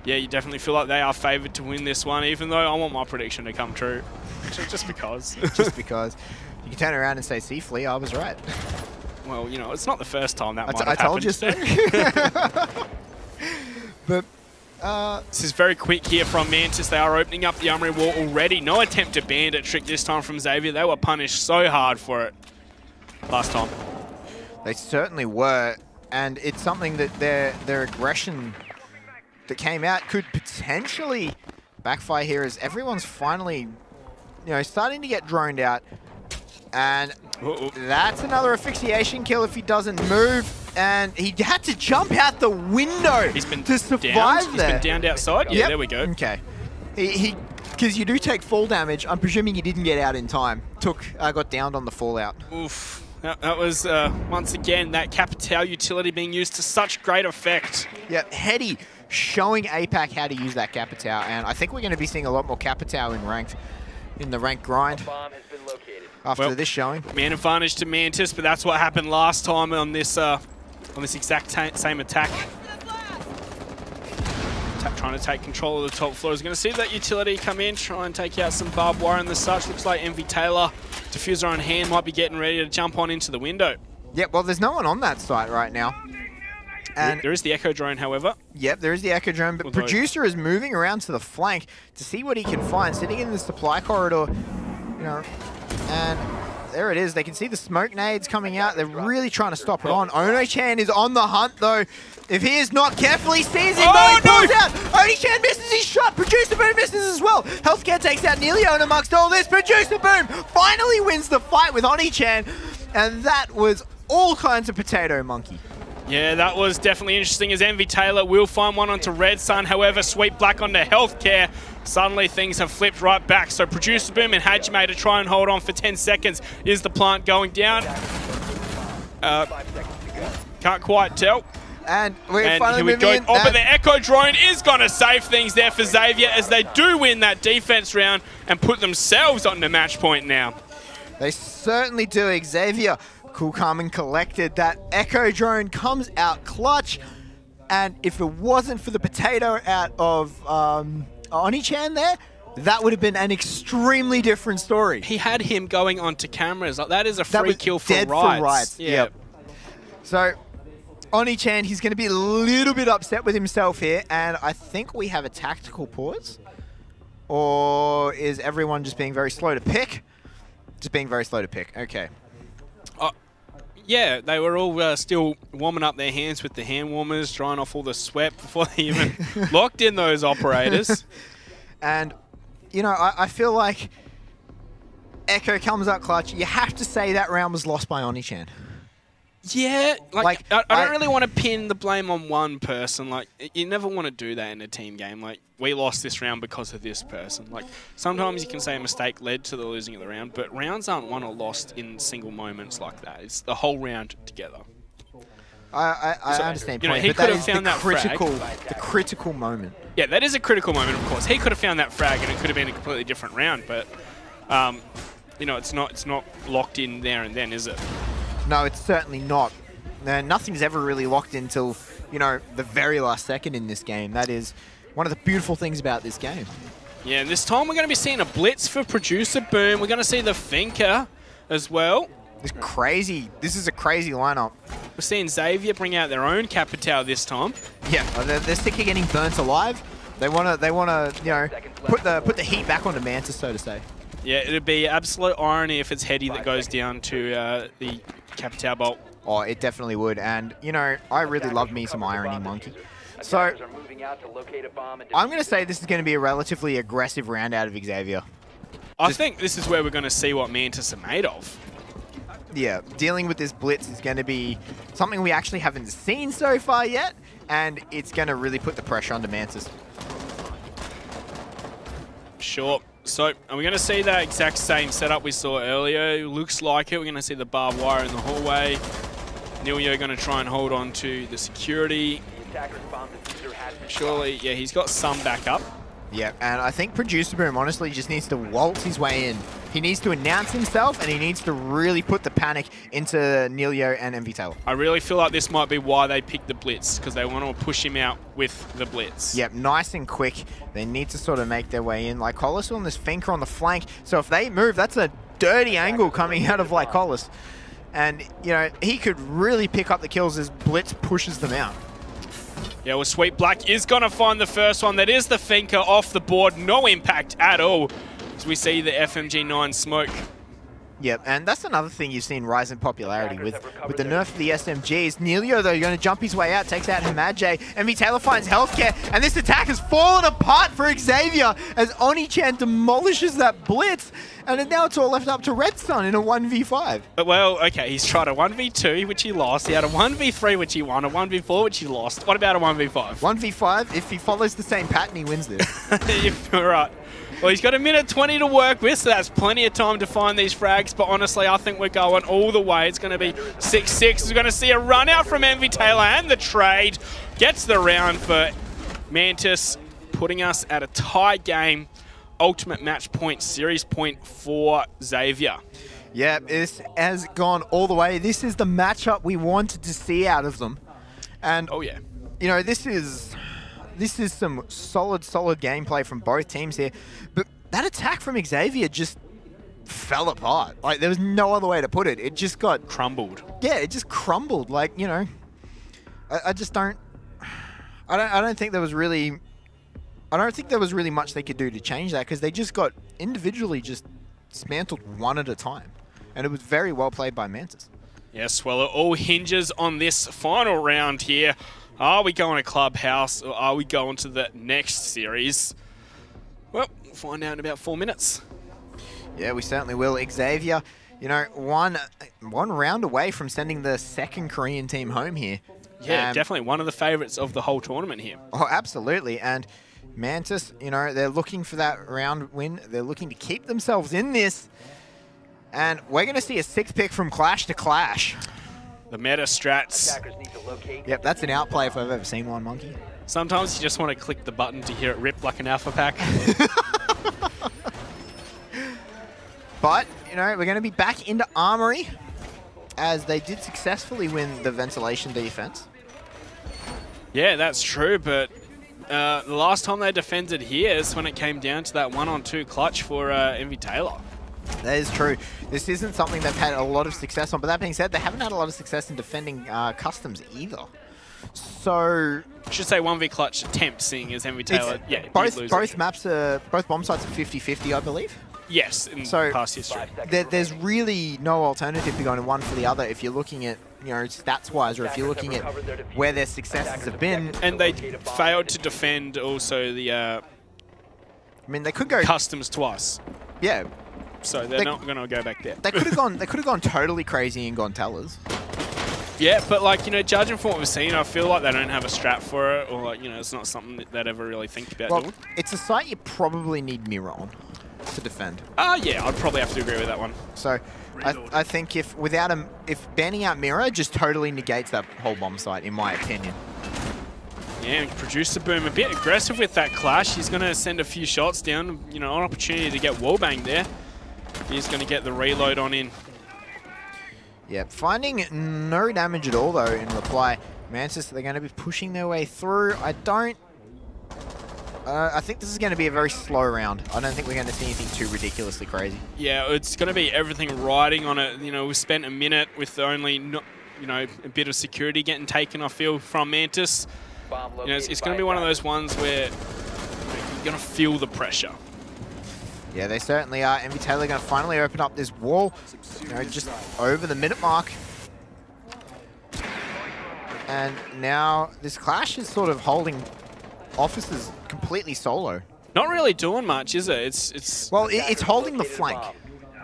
yeah, you definitely feel like they are favored to win this one, even though I want my prediction to come true. Just because. Just because. You can turn around and say, see, Flea, I was right. Well, you know, it's not the first time that might have happened. I told you so. But this is very quick here from Mantis. They are opening up the armory wall already. No attempt to bandit trick this time from Xavier. They were punished so hard for it last time. They certainly were, and it's something that their aggression that came out could potentially backfire here, as everyone's finally, starting to get droned out. And that's another asphyxiation kill if he doesn't move. And he had to jump out the window to survive there. He's been downed outside? Yeah, there we go. Okay. Because you do take fall damage. I'm presuming he didn't get out in time. Got downed on the fallout. Oof. That was, once again, that Capitao utility being used to such great effect. Yeah, Heady showing APAC how to use that Capitao. And I think we're going to be seeing a lot more Capitao in the ranked grind. After this showing. Man advantage to Mantis, but that's what happened last time on this exact same attack. Trying to take control of the top floor. Is going to see that utility come in, try and take out some barbed wire and the such. Looks like MV Taylor, diffuser on hand, might be getting ready to jump on into the window. Yeah, well, there's no one on that site right now. And there is the Echo Drone, however. Yep, there is the Echo Drone, but Producer is moving around to the flank to see what he can find, sitting in the supply corridor, and there it is. They can see the smoke nades coming out. They're really trying to stop it on. Ono-chan is on the hunt, though. If he is not careful, he sees him, though. He pulls out. Oni-chan misses his shot. Producer Boom misses as well. Healthcare takes out Neilion amongst all this. Producer Boom finally wins the fight with Oni-chan, and that was all kinds of potato monkey. Yeah, that was definitely interesting, as MV Taylor will find one onto Red Sun. However, Sweet Black onto Healthcare. Suddenly things have flipped right back. So Producer Boom and Hajime to try and hold on for 10 seconds. Is the plant going down? Can't quite tell. And here we go. But the Echo Drone is going to save things there for Xavier, as they do win that defense round and put themselves on the match point now. They certainly do. Xavier, cool, calm, and collected. That Echo Drone comes out clutch. And if it wasn't for the potato out of Oni-chan there, that would have been an extremely different story. He had him going onto cameras. Like, that is a free kill for dead rights. For rights. Yeah. Yep. So Oni-chan, he's going to be a little bit upset with himself here, and I think we have a tactical pause. Or is everyone just being very slow to pick? Just being very slow to pick. Okay. Yeah, they were all still warming up their hands with the hand warmers, drying off all the sweat before they even locked in those operators. And, I feel like Echo comes out clutch. You have to say that round was lost by Oni-chan. Yeah, I don't really want to pin the blame on one person. Like, you never want to do that in a team game. Like, we lost this round because of this person. Like, sometimes you can say a mistake led to the losing of the round, but rounds aren't won or lost in single moments like that. It's the whole round together. I understand. He could have found that the critical moment. Yeah, that is a critical moment, of course. He could have found that frag, and it could have been a completely different round. But, it's not locked in there and then, is it? No, it's certainly not. Nothing's ever really locked until, the very last second in this game. That is one of the beautiful things about this game. Yeah, and this time we're going to be seeing a blitz for Producer Boom. We're going to see the Finker as well. This is a crazy lineup. We're seeing Xavier bring out their own Capitao this time. Yeah, they're sick of getting burnt alive. They want to, put the heat back onto Mantis, so to say. Yeah, it'd be absolute irony if it's Heady that goes down to the Capitao bolt. Oh, it definitely would. And, I really love me some irony, monkey. So, I'm going to say this is going to be a relatively aggressive round out of Xavier. I think this is where we're going to see what Mantis are made of. Yeah, dealing with this blitz is going to be something we actually haven't seen so far yet, and it's going to really put the pressure on Mantis. Sure. So, are we going to see that exact same setup we saw earlier? Looks like it. We're going to see the barbed wire in the hallway. Neilio going to try and hold on to the security. Attackers found the diffuser has been Surely, yeah, he's got some backup. Yeah, and I think Producer Boom honestly just needs to waltz his way in. He needs to announce himself, and he needs to really put the panic into Neilio and MV Taylor. I really feel like this might be why they picked the blitz, because they want to push him out with the blitz. Yep, nice and quick. They need to sort of make their way in. Lycolis on this Finker on the flank, so if they move, that's a dirty angle coming out of Lycolis. And, you know, he could really pick up the kills as Blitz pushes them out. Yeah, well, Sweet Black is going to find the first one. That is the Finker off the board. No impact at all as we see the FMG9 smoke. Yep, and that's another thing you've seen rise in popularity with the nerf of the SMGs. Neilio, though, going to jump his way out, takes out Hamadjay. MV Taylor finds healthcare, and this attack has fallen apart for Xavier as Oni-chan demolishes that blitz, and now it's all left up to Redstone in a 1v5. Well, okay, he's tried a 1v2, which he lost. He had a 1v3, which he won, a 1v4, which he lost. What about a 1v5? 1v5, if he follows the same pattern, he wins this. All right. Well, he's got a minute 20 to work with, so that's plenty of time to find these frags. But honestly, I think we're going all the way. It's going to be 6-6. We're going to see a run out from MV Taylor, and the trade gets the round for Mantis, putting us at a tie game. Ultimate match point, series point for Xavier. Yeah, this has gone all the way. This is the matchup we wanted to see out of them. And, oh yeah, you know, this is some solid gameplay from both teams here. But that attack from Xavier just fell apart. Like, there was no other way to put it. It just got crumbled. Yeah, it just crumbled. Like, you know, I just don't. I don't think there was really. I don't think there was really much they could do to change that, because they just got individually just dismantled one at a time, and it was very well played by Mantis. Yes, well, it all hinges on this final round here. Are we going to Clubhouse, or are we going to the next series? Well, we'll find out in about 4 minutes. Yeah, we certainly will. Xavier, you know, one round away from sending the second Korean team home here. Yeah, definitely one of the favorites of the whole tournament here. Oh, absolutely. And Mantis, you know, they're looking for that round win. They're looking to keep themselves in this. And we're going to see a 6-pick from Clash to Clash. The meta strats. Yep, that's an outplay if I've ever seen one, Monkey. Sometimes you just want to click the button to hear it rip like an alpha pack. But, you know, we're going to be back into Armory, as they did successfully win the ventilation defense. Yeah, that's true, but the last time they defended here is when it came down to that 1-on-2 clutch for MV Taylor. That is true. This isn't something they've had a lot of success on, but that being said, they haven't had a lot of success in defending customs either. So, I should say 1v clutch attempt, seeing as MV Taylor, yeah, both maps are, both bomb sites are 50-50, I believe. Yes, in past history. There's really no alternative to going to one for the other if you're looking at, you know, stats-wise, or if you're looking at where their successes have been. And they failed to defend also the I mean, they could go customs twice. Yeah. So they're not going to go back there. They could have gone. They could have gone totally crazy and gone tellers. Yeah, but like, you know, judging from what we've seen, I feel like they don't have a strat for it, or like, you know, it's not something that they'd ever really think about doing. It's a site you probably need mirror on to defend. Yeah, I'd probably have to agree with that one. So I think if banning out mirror just totally negates that whole bomb site, in my opinion. Yeah, Producer Boom a bit aggressive with that clash. He's going to send a few shots down, you know, an opportunity to get wallbanged there. He's going to get the reload on in. Yeah, finding no damage at all, though, in reply. Mantis, they're going to be pushing their way through. I think this is going to be a very slow round. I don't think we're going to see anything too ridiculously crazy. Yeah, it's going to be everything riding on it. You know, we spent a minute with only, you know, a bit of security getting taken, I feel, from Mantis. You know, it's going to be one of those ones where you're going to feel the pressure. Yeah, they certainly are. MV Taylor going to finally open up this wall, you know, just over the minute mark. And now this clash is sort of holding officers completely solo. Not really doing much, is it? It's holding the flank.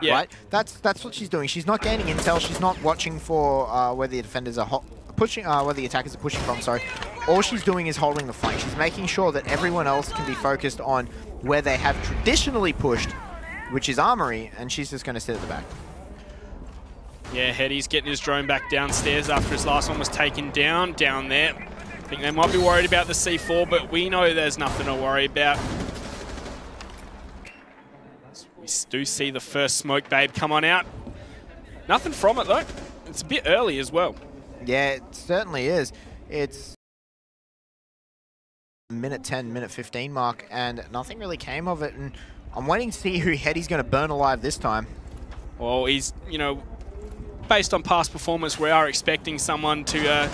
Yeah. Right? That's what she's doing. She's not gaining intel. She's not watching for where the defenders are pushing, where the attackers are pushing from. Sorry. All she's doing is holding the flank. She's making sure that everyone else can be focused on where they have traditionally pushed, which is Armory, and she's just going to sit at the back. Yeah, Hetty's getting his drone back downstairs after his last one was taken down there. I think they might be worried about the C4, but we know there's nothing to worry about. We do see the first smoke babe come on out. Nothing from it though. It's a bit early as well. Yeah, it certainly is. It's minute 10, minute 15 mark, and nothing really came of it. And I'm waiting to see who Hetty's going to burn alive this time. Well, he's, you know, based on past performance, we are expecting someone to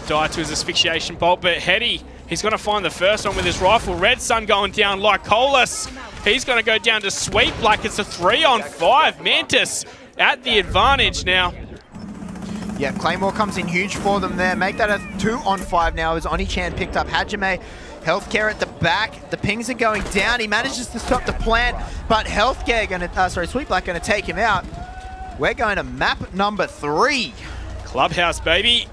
die to his asphyxiation bolt, but Hetty, he's going to find the first one with his rifle. Red Sun going down like Colas. He's going to go down to sweep like it's a 3-on-5. Mantis at the advantage now. Yeah, Claymore comes in huge for them there. Make that a 2-on-5 now as Oni-chan picked up Hajime. Healthcare at the back. The pings are going down. He manages to stop the plant, but Healthcare Sweet Black going to take him out. We're going to map number 3. Clubhouse, baby.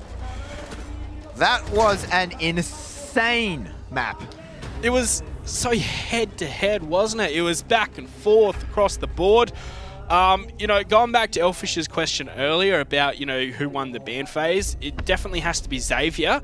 That was an insane map. It was so head-to-head, wasn't it? It was back and forth across the board. You know, going back to Elfish's question earlier about, you know, who won the ban phase, it definitely has to be Xavier.